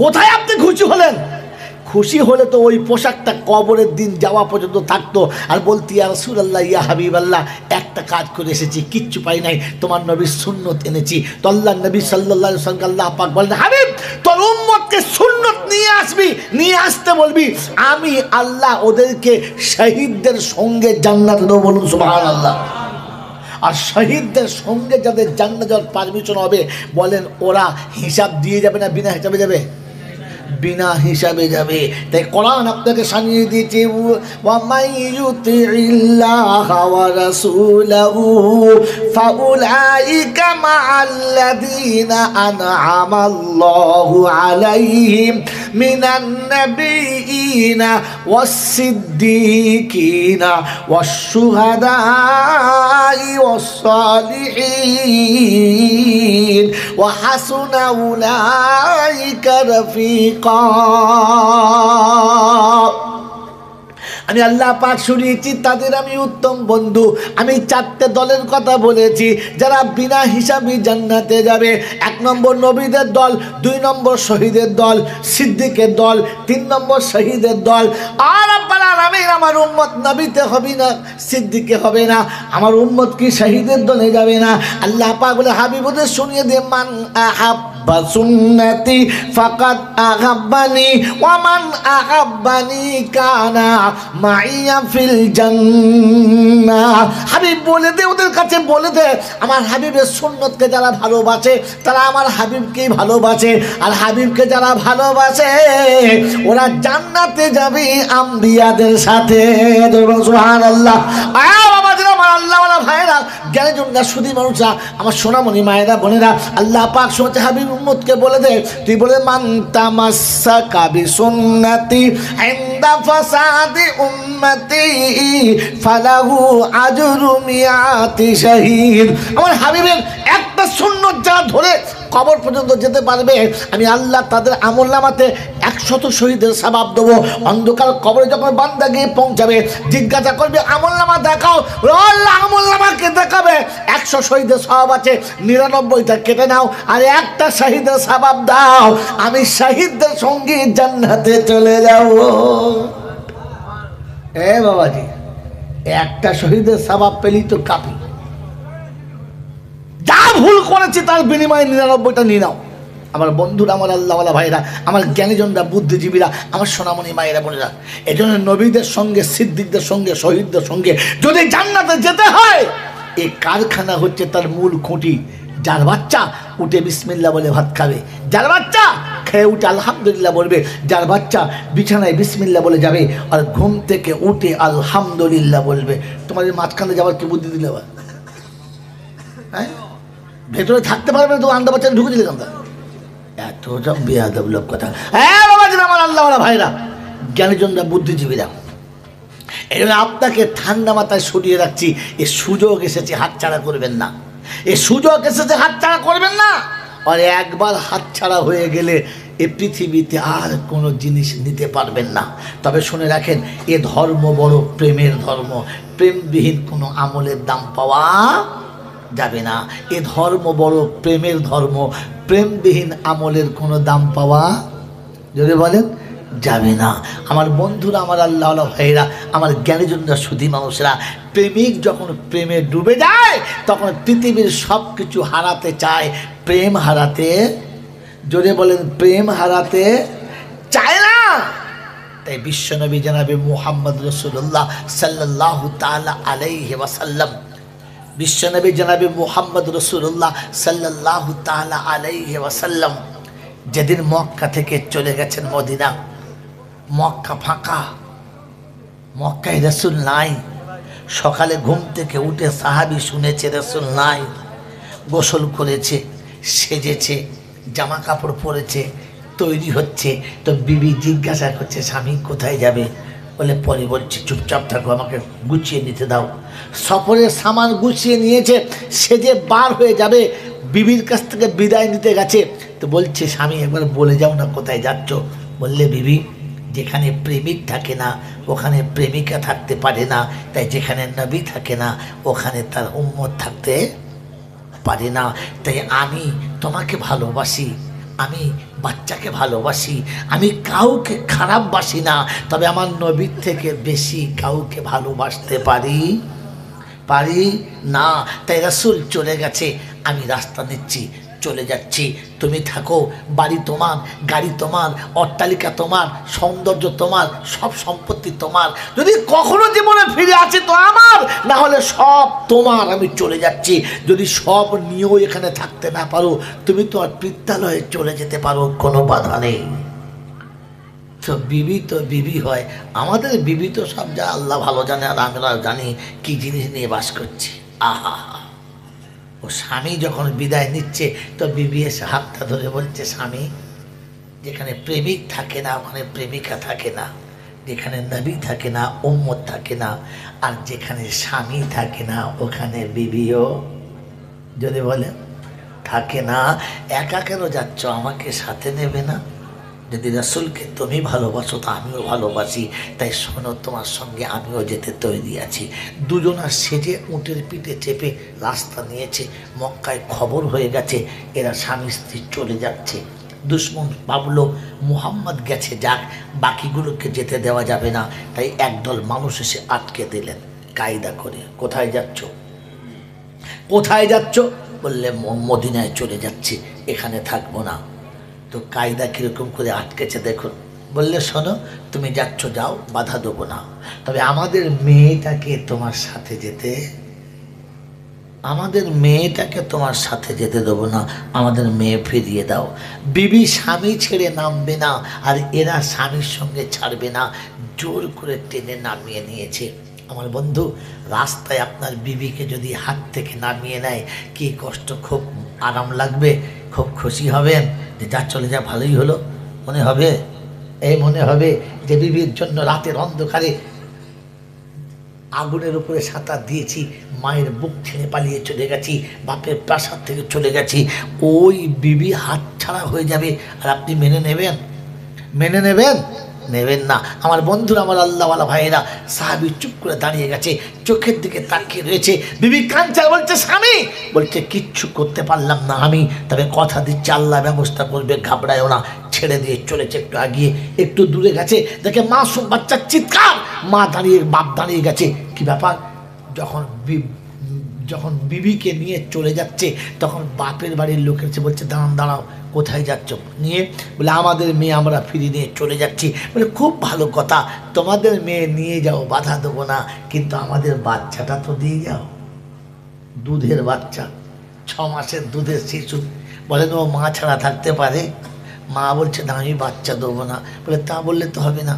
কোথায়? আপনি খুশি হলেন? খুশি হলে তো ওই পোশাকটা কবরের দিন যাওয়া পর্যন্ত থাকতো, আর বলতি ইয়া রাসূলুল্লাহ, ইয়া হাবিবাল্লাহ, একটা কাজ করে এসেছি, কিচ্ছু পাই নাই, তোমার নবীর সুন্নত এনেছি। তো আল্লাহ নবী সাল্লাল্লাহু আলাইহি ওয়াসাল্লাম আল্লাহ পাক বলেন, হাবিব তোর উম্মতকে সুন্নত নিয়ে আসবি, নিয়ে আসতে বলবি, আমি আল্লাহ ওদেরকে শহীদদের সঙ্গে জান্নাত দেব। বলুন সুবহানাল্লাহ। আর শহীদদের সঙ্গে যাদের জান্নাত যাওয়ার পারমিশন হবে, বলেন ওরা হিসাব দিয়ে যাবে না বিনা হিসাবে যাবে? বিনা হিসাবে যাবে। তাই কোরআন আপনাকে জানিয়ে দিয়েছে, ওয়া মাইয়ুতিল্লাহ ওয়া রাসূলাহু ফাউলাইকা মাআল্লাযীনা আন'আমাল্লাহু আলাইহিম মিনান নাবিয়্যিনা ওয়াস-সিদ্দীকিনা ওয়াশ-শুহাদাই ওয়াস-সালিহিন ওয়া হাসুনা উলাইকা রাফীকা। আমি আল্লাহ পাক শুনিয়েছি তাদের আমি উত্তম বন্ধু। আমি চারটে দলের কথা বলেছি যারা বিনা হিসাবে জান্নাতে যাবে। 1 নম্বর নবীদের দল, 2 নম্বর শহীদের দল, সিদ্দিকের দল, 3 নম্বর শহীদের দল। আর আব্বাল আলামিন আমার উম্মত নবীতে হবে না, সিদ্দিকে হবে না, আমার উম্মত কি শহীদের দলে যাবে না? আল্লাহ পাক বলে হাবিবুদের শুনিয়ে দিয়ে, মান আহাব্বা সুন্নতি ফাকাদ আহাব্বানি ওয়া মান আহাব্বানি কানা মাইয়া ফিল জান্নাহ। হাবিব বলে দে, ওদের কাছে বলে দে, আমার হাবিবের সুন্নতকে যারা ভালোবাসে তারা আমার হাবিবকেই ভালোবাসে, আর হাবিবকে যারা ভালোবাসে ওরা জান্নাতে যাবে আম্বিয়াদের সাথে। সুবহানাল্লাহ। আমার আল্লাহওয়ালা ভাইরা, জ্ঞানীজনরা, সুধী মানুষরা, আমার সোনামণি মায়েরা, বোনেরা, আল্লাহ পাক শুনছে হাবিব উম্মতকে বলে দে, তুই বলে, মান তামাসসাকা বিসুন্নতি ইনদা ফাসাদি উম্মতি ফালাহু আজরু মিয়াতি শহীদ। আমার হাবিবের একটা সুন্নত যারা ধরে কবর পর্যন্ত যেতে পারবে, আমি আল্লাহ তাদের আমলনামাতে 100 শহীদের সওয়াব দেবো। অন্ধকার কবরে যখন বান্দা গিয়ে পৌঁছাবে, জিজ্ঞাসা করবে আমলনামা দেখাও, আল্লাহ আমলনামাকে দেখাবে, 100 শহীদের সওয়াব আছে, 99টা কেটে নাও আর একটা শহীদের সওয়াব দাও, আমি শহীদদের সঙ্গে জান্নাতে চলে যাব। এ বাবাজি, একটা শহীদের সওয়াব পেলি তো কাফি। যা ভুল করেছে তার বিনিময়ে 99টা নিয়ে নাও। আমার বন্ধুরা, আমার আল্লাহওয়ালা ভাইরা, আমার জ্ঞানীজনরা, বুদ্ধিজীবীরা, আমার সোনামণি মায়েরা, বোনেরা, এই জন্য নবীদের সঙ্গে, সিদ্দিকদের সঙ্গে, শহীদদের সঙ্গে যদি জান্নাতে যেতে হয়, এই কারখানা হচ্ছে তার মূল খুঁটি। যার বাচ্চা উঠে বিসমিল্লাহ বলে ভাত খাবে, যার বাচ্চা খেয়ে উঠে আলহামদুলিল্লাহ বলবে, যার বাচ্চা বিছানায় বিসমিল্লাহ বলে যাবে, আর ঘুম থেকে উঠে আলহামদুলিল্লাহ বলবে। তোমার এই মাঝখানে যাওয়ার কি বুদ্ধি দিলে? হ্যাঁ, ভেতরে থাকতে পারবে না তো আন্দা বাচ্চা ঢুকে দিলে কেন? এতটা বেয়াদব লোক কথা। হ্যাঁ বাবাজি, আমার আল্লাহওয়ালা ভাইরা, জ্ঞানীজনরা, বুদ্ধিজীবীরা, এই জন্য আপনাকে ঠান্ডা মাথায় সরিয়ে রাখছি, এ সুযোগ এসেছে, হাতছাড়া করবেন না। এ সুযোগ এসেছে, হাতছাড়া করবেন না। আর একবার হাতছাড়া হয়ে গেলে এ পৃথিবীতে আর কোনো জিনিস নিতে পারবেন না। তবে শুনে রাখেন, এ ধর্ম বড় প্রেমের ধর্ম, প্রেমবিহীন কোনো আমলের দাম পাওয়া যাবে না। এ ধর্ম বড় প্রেমের ধর্ম, প্রেমবিহীন আমলের কোনো দাম পাওয়া, যদি বলেন, যাবে না। আমার বন্ধুরা, আমার আল্লাহওয়ালা ভাইরা, আমার জ্ঞানীজনরা, সুধী মানুষরা, প্রেমিক যখন প্রেমে ডুবে যায় তখন পৃথিবীর সব কিছু হারাতে চায়, প্রেম হারাতে, যদি বলেন, প্রেম হারাতে চায় না। তাই বিশ্বনবী জনাবে মুহাম্মদ রাসূলুল্লাহ সাল্লাল্লাহু তাআলা আলাইহি ওয়াসাল্লাম, বিশ্বনবী জনাবে মুহাম্মদ রাসূলুল্লাহ সাল্লাল্লাহু তাআলা আলাইহি ওয়াসাল্লাম যেদিন মক্কা থেকে চলে গেছেন মদিনা, মক্কা ফাঁকা, মক্কায় রাসূল নাই। সকালে ঘুম থেকে উঠে সাহাবী শুনেছে রাসূল নাই, গোসল করেছে, সেজেছে, জামা কাপড় পরেছে, তৈরি হচ্ছে। তো বিবি জিজ্ঞাসা করছে স্বামী কোথায় যাবে? বলে পরে বলছে চুপচাপ থাকো, আমাকে গুছিয়ে নিতে দাও। সফরের সামান গুছিয়ে নিয়েছে, সেজে বার হয়ে যাবে, বিবির কাছ থেকে বিদায় নিতে গেছে। তো বলছে স্বামী একবার বলে যাও না কোথায় যাচ্ছ? বললে বিবি যেখানে প্রেমিক থাকে না ওখানে প্রেমিকা থাকতে পারে না, তাই যেখানে নবী থাকে না ওখানে তার উম্মত থাকতে পারে না। তাই আমি তোমাকে ভালোবাসি, আমি বাচ্চাকে ভালোবাসি, আমি কাউকে খারাপ বাসি না, তবে আমার নবীর থেকে বেশি কাউকে ভালোবাসতে পারি না। তাই রাসূল চলে গেছে, আমি রাস্তা নিচ্ছি, চলে যাচ্ছি, তুমি থাকো। বাড়ি তোমার, গাড়ি তোমার, অট্টালিকা তোমার, সৌন্দর্য তোমার, সব সম্পত্তি তোমার। যদি কখনো জীবনে ফিরে আসে তো আমার, না হলে সব তোমার। আমি চলে যাচ্ছি। যদি সব নিয়েও এখানে থাকতে না পারো, তুমি তোমার বিদ্যালয়ে চলে যেতে পারো, কোনো বাধা নেই। তো বিবি হয়, আমাদের বিবি তো সব যা আল্লাহ ভালো জানে, আর আমরা জানি কি জিনিস নিয়ে বাস করছি। আহা, ও স্বামী যখন বিদায় নিচ্ছে তো বিবি এসে হাতটা ধরে বলছে স্বামী যেখানে প্রেমিক থাকে না ওখানে প্রেমিকা থাকে না, যেখানে নবী থাকে না উম্মত থাকে না, আর যেখানে স্বামী থাকে না ওখানে বিবিও যদি বলে থাকে না। একা কেন যাচ্ছ, আমাকে সাথে নেবে না? যদি রাসূলকে তুমি ভালোবাসো তো আমিও ভালোবাসি, তাই শোনো তোমার সঙ্গে আমিও যেতে তৈরি আছি। দুজনা সেজে উটের পিঠে চেপে রাস্তা নিয়েছে। মক্কায় খবর হয়ে গেছে এরা স্বামী স্ত্রী চলে যাচ্ছে। দুশমন ভাবলো মুহাম্মদ গেছে, যাক, বাকিগুলোকে যেতে দেওয়া যাবে না। তাই একদল মানুষ এসে আটকে দিলেন কায়দা করে। কোথায় যাচ্ছ? কোথায় যাচ্ছ? বললে মদিনায় চলে যাচ্ছি, এখানে থাকবো না। তো কায়দা কীরকম করে আটকেছে দেখুন। বললে শোনো তুমি যাচ্ছ যাও, বাধা দেবো না, তবে আমাদের মেয়েটাকে তোমার সাথে যেতে দেবো না, আমাদের মেয়ে ফিরিয়ে দাও। বিবি স্বামী ছেড়ে নামবে না, আর এরা স্বামীর সঙ্গে ছাড়বে না, জোর করে টেনে নামিয়ে নিয়েছে। আমার বন্ধু, রাস্তায় আপনার বিবিকে যদি হাত থেকে নামিয়ে নেয় কি কষ্ট, খুব আরাম লাগবে, খুব খুশি হবেন যে যা চলে যা ভালোই হলো। মনে হবে যে বিবির জন্য রাতের অন্ধকারে আগুনের উপরে সাঁতার দিয়েছি, মায়ের বুক ছেড়ে পালিয়ে চলে গেছি, বাপের প্রাসাদ থেকে চলে গেছি, ওই বিবি হাতছাড়া হয়ে যাবে, আর আপনি মেনে নেবেন? নেবেন না। আমার বন্ধুরা, আমার আল্লাহওয়ালা ভাইয়েরা, সাহাবী চুপ করে দাঁড়িয়ে গেছে, চোখের দিকে তাকিয়ে রয়েছে। বিবি কাঞ্চা বলছে স্বামী, বলছে কিচ্ছু করতে পারলাম না আমি, তবে কথা দিচ্ছি আল্লাহ ব্যবস্থা করবে, ঘাবড়ায়ও না। ছেড়ে দিয়ে চলেছে, একটু আগিয়ে একটু দূরে গেছে, দেখে মাসুম বাচ্চার চিৎকার, মা দাঁড়িয়ে, বাপ দাঁড়িয়ে গেছে। কি ব্যাপার? যখন বিবিকে নিয়ে চলে যাচ্ছে তখন বাপের বাড়ির লোকের এসে বলছে দাঁড়াও, কোথায় যাচ্ছ? নিয়ে বলে আমাদের মেয়ে আমরা ফিরিয়ে নিয়ে চলে যাচ্ছি। বলে খুব ভালো কথা, তোমাদের মেয়ে নিয়ে যাও, বাধা দেবো না, কিন্তু আমাদের বাচ্চাটা তো দিয়ে যাও। দুধের বাচ্চা, 6 মাসের দুধের শিশু। বলেন ও মা ছাড়া থাকতে পারে? মা বলছে না আমি বাচ্চা দেবো না। বলে তা বললে তো হবে না।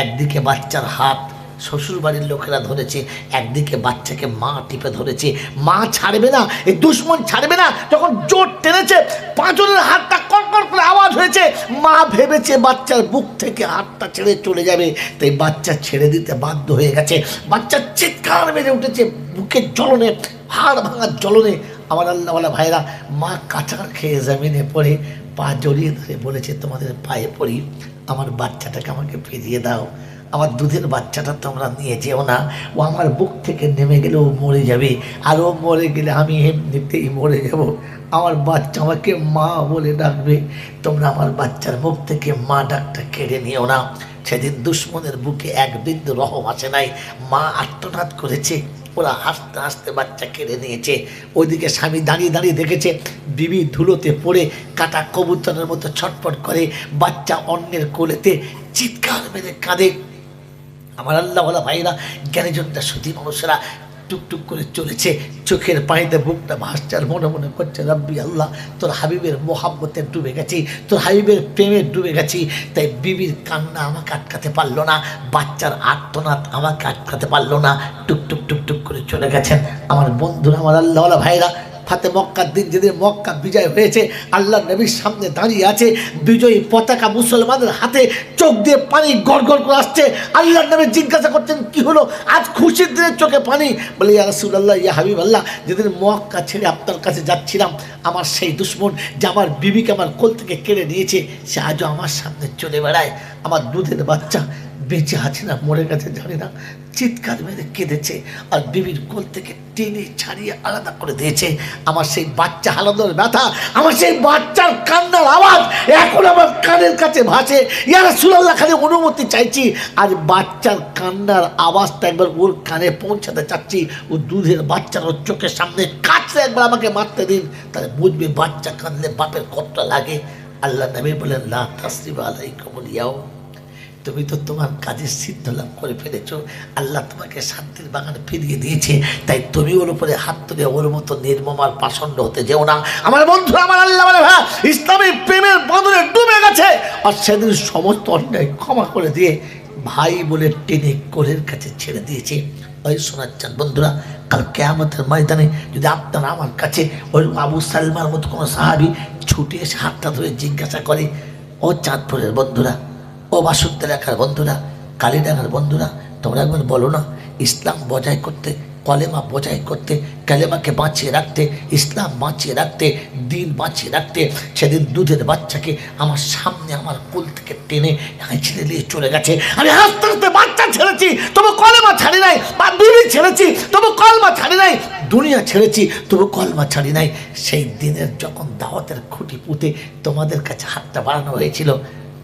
একদিকে বাচ্চার হাত শ্বশুর বাড়ির লোকেরা ধরেছে, একদিকে বাচ্চাকে মা টিপে ধরেছে। মা ছাড়বে না, এই দুশমন ছাড়বে না। যখন জোর টেনেছে, পাঁজরের হাতটা কড়কড় করে আওয়াজ হয়েছে। মা ভেবেছে বাচ্চার বুক থেকে হাতটা ছেড়ে চলে যাবে, তাই বাচ্চা ছেড়ে দিতে বাধ্য হয়ে গেছে। বাচ্চার চিৎকার মেরে উঠেছে, বুকের জ্বলনে, হাড় ভাঙার জ্বলনে। আমার আল্লাহওয়ালা ভাইরা, মা কাঁচার খেয়ে জমিনে পড়ে পা জড়িয়ে ধরে বলেছে তোমাদের পায়ে পড়ি, আমার বাচ্চাটাকে আমাকে ফিরিয়ে দাও, আমার দুধের বাচ্চাটা তোমরা নিয়ে যেও না, ও আমার বুক থেকে নেমে গেলে ও মরে যাবে, আর ও মরে গেলে আমি এমনিতেই মরে যাব। আমার বাচ্চা আমাকে মা বলে ডাকবে, তোমরা আমার বাচ্চার মুখ থেকে মা ডাকটা কেড়ে নিও না। সেদিন দুশমনের বুকে এক বিন্দু রহম আসে নাই। মা আত্মনাদ করেছে, ওরা হাসতে হাসতে বাচ্চা কেড়ে নিয়েছে। ওইদিকে স্বামী দাঁড়িয়ে দাঁড়িয়ে দেখেছে বিবি ধুলোতে পড়ে কাটা কবুতরের মতো ছটফট করে, বাচ্চা অন্যের কোলেতে চিৎকার মেরে কাঁদে। আমার আল্লাহওয়ালা ভাইরা, জ্ঞানীজনটা সুধী মানুষেরা টুকটুক করে চলেছে, চোখের পানিতে বুকটা ভাসছে, আর মনে মনে করছে রব্বি আল্লাহ, তোর হাবিবের মোহাব্বতে ডুবে গেছি, তোর হাবিবের প্রেমে ডুবে গেছি। তাই বিবির কান্না আমাকে আটকাতে পারলো না, বাচ্চার আর্তনাদ আমাকে আটকাতে পারলো না, টুকটুক টুকটুক করে চলে গেছেন। আমার বন্ধুরা, আমার আল্লাহওয়ালা ভাইরা, ফাতে মক্কার দিন যেদিন মক্কা বিজয় হয়েছে, আল্লাহ নবীর সামনে দাঁড়িয়ে আছে, বিজয়ী পতাকা মুসলমানদের হাতে, চোখ দিয়ে পানি গড় গড় করে আসছে। আল্লাহ নবী জিজ্ঞাসা করছেন কি হলো, আজ খুশির দিনের চোখে পানি? বলে ইয়া রাসূলুল্লাহ, ইয়া হাবিবাল্লাহ, যেদিন মক্কা ছেড়ে আপনার কাছে যাচ্ছিলাম, আমার সেই দুশ্মন যে আমার বিবিকে আমার কোল থেকে কেড়ে নিয়েছে, সে আজও আমার সামনে চলে বেড়ায়। আমার দুধের বাচ্চা বেঁচে আছে না মরে গেছে জানি না, চিৎকার মেরে কেঁদেছে আর বিবির কোল থেকে টেনে ছাড়িয়ে আলাদা করে দিয়েছে। আমার সেই বাচ্চা হালানোর ব্যথা, আমার সেই বাচ্চার কান্নার আওয়াজ এখন আমার কানের কাছে ভাসে। ইয়া রাসূলুল্লাহ, খালি অনুমতি চাইছি, আজ বাচ্চার কান্নার আওয়াজটা একবার ওর কানে পৌঁছাতে চাচ্ছি। ও দুধের বাচ্চার ওর চোখের সামনে কাছে একবার আমাকে মারতে দিন, তাহলে বুঝবে বাচ্চা কাঁদলে বাপের কতটা লাগে। আল্লাহ নবী বলেন, লা তাসরিবা আলাইকুমুল ইয়াউম, তুমি তো তোমার কাজের সিদ্ধ লাভ করে ফেলেছো, আল্লাহ তোমাকে শান্তির বাগানে ফিরিয়ে দিয়েছে, তাই তুমি ওর উপরে হাত তুলে ওর মতো নির্মম আর পাষণ্ড হতে যেও না। আমার বন্ধু, আমার আল্লাহ বলে ভাই ইসলামী প্রেমের বদলে ডুবে গেছে, আর সেদিন সমস্ত অন্যায় ক্ষমা করে দিয়ে ভাই বলে টেনে কোলের কাছে ছেড়ে দিয়েছে। ওই শোনাচ্ছেন বন্ধুরা, কাল কিয়ামতের ময়দানে যদি আপনারা আমার কাছে ওই আবু সালমার মতো কোনো সাহাবী ছুটে এসে হাতটা ধরে জিজ্ঞাসা করে, ও চাঁদপুরের বন্ধুরা, ও বাসন্তী এলাকার বন্ধুরা, কালীডাঙ্গার বন্ধুরা, তোমরা একবার বলো না, ইসলাম বজায় করতে, কলেমা বজায় করতে, কালেমাকে বাঁচিয়ে রাখতে, ইসলাম বাঁচিয়ে রাখতে, দিন বাঁচিয়ে রাখতে, সেদিন দুধের বাচ্চাকে আমার সামনে আমার কোল থেকে টেনে ছেড়ে নিয়ে চলে গেছে। আমি হাসতে হাসতে বাচ্চা ছেড়েছি, তবু কলেমা ছাড়ি নাই, বা বিবি ছেড়েছি তবু কলমা ছাড়ি নাই, দুনিয়া ছেড়েছি তবু কলমা ছাড়ি নাই। সেই দিনের যখন দাওয়াতের খুঁটি পুঁতে তোমাদের কাছে হাতটা বাড়ানো হয়েছিল,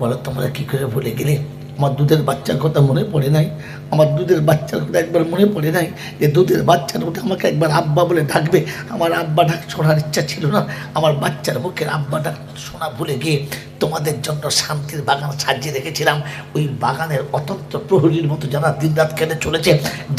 বলো তোমরা কি করে ভুলে গেলে? আমার দুধের বাচ্চার কথা মনে পড়ে নাই? আমার দুধের বাচ্চার কথা একবার মনে পড়ে নাই যে দুধের বাচ্চার মুখে আমাকে একবার আব্বা বলে ডাকবে? আমার আব্বা ডাক শোনার ইচ্ছা ছিল না, আমার বাচ্চার মুখের আব্বা ডাক শোনা ভুলে গিয়ে তোমাদের জন্য শান্তির বাগান সাজিয়ে রেখেছিলাম। ওই বাগানের অতন্ত্র প্রহরীর মতো যারা দিনরাত কেটে চলেছে,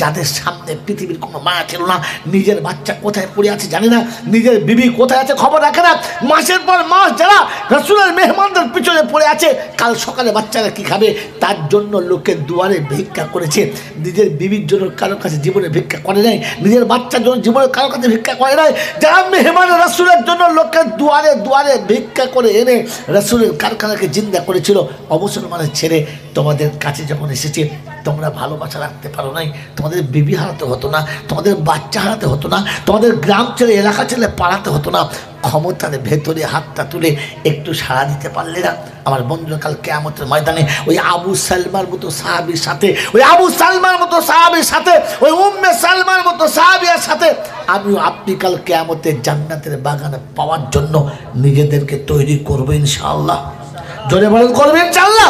যাদের সামনে পৃথিবীর কোনো মায়া ছিল না, নিজের বাচ্চা কোথায় পড়ে আছে জানে না, নিজের বিবি কোথায় আছে খবর রাখে না, মাসের পর মাস যারা রাসূলের মেহমানদের পিছনে পড়ে আছে, কাল সকালে বাচ্চারা কি খাবে তার জন্য লোকের দুয়ারে ভিক্ষা করেছে। নিজের বিবির জন্য কারো কাছে জীবনে ভিক্ষা করে নাই, নিজের বাচ্চার জন্য জীবনে কারো কাছে ভিক্ষা করে নাই। যারা মেহমান রাসূলের জন্য লোকের দুয়ারে দুয়ারে ভিক্ষা করে এনে রাসূলের কারখানাকে জিন্দা করেছিল, অমুসলমানের ছেড়ে তোমাদের কাছে যখন এসেছে, তোমরা ভালোবাসা রাখতে পারো নাই, তোমাদের বিবি হারাতে হতো না, তোমাদের বাচ্চা হারাতে হতো না, তোমাদের গ্রাম ছেড়ে এলাকা ছেড়ে পালাতে হতো না। ক্ষমতার ভেতরে হাতটা তুলে একটু সাড়া দিতে পারলে না? আমার বন্ধুরা, কাল কিয়ামতের ময়দানে ওই আবু সালমার মতো সাহাবীর সাথে, ওই আবু সালমার মতো সাহাবীর সাথে, ওই উম্মে সালমার মতো সাহাবীর সাথে আমিও আপনি কাল কিয়ামতের জান্নাতের বাগানে পাওয়ার জন্য নিজেদেরকে তৈরি করবো ইনশাআল্লাহ। জোরে বলেন, করবেন ইনশাআল্লাহ।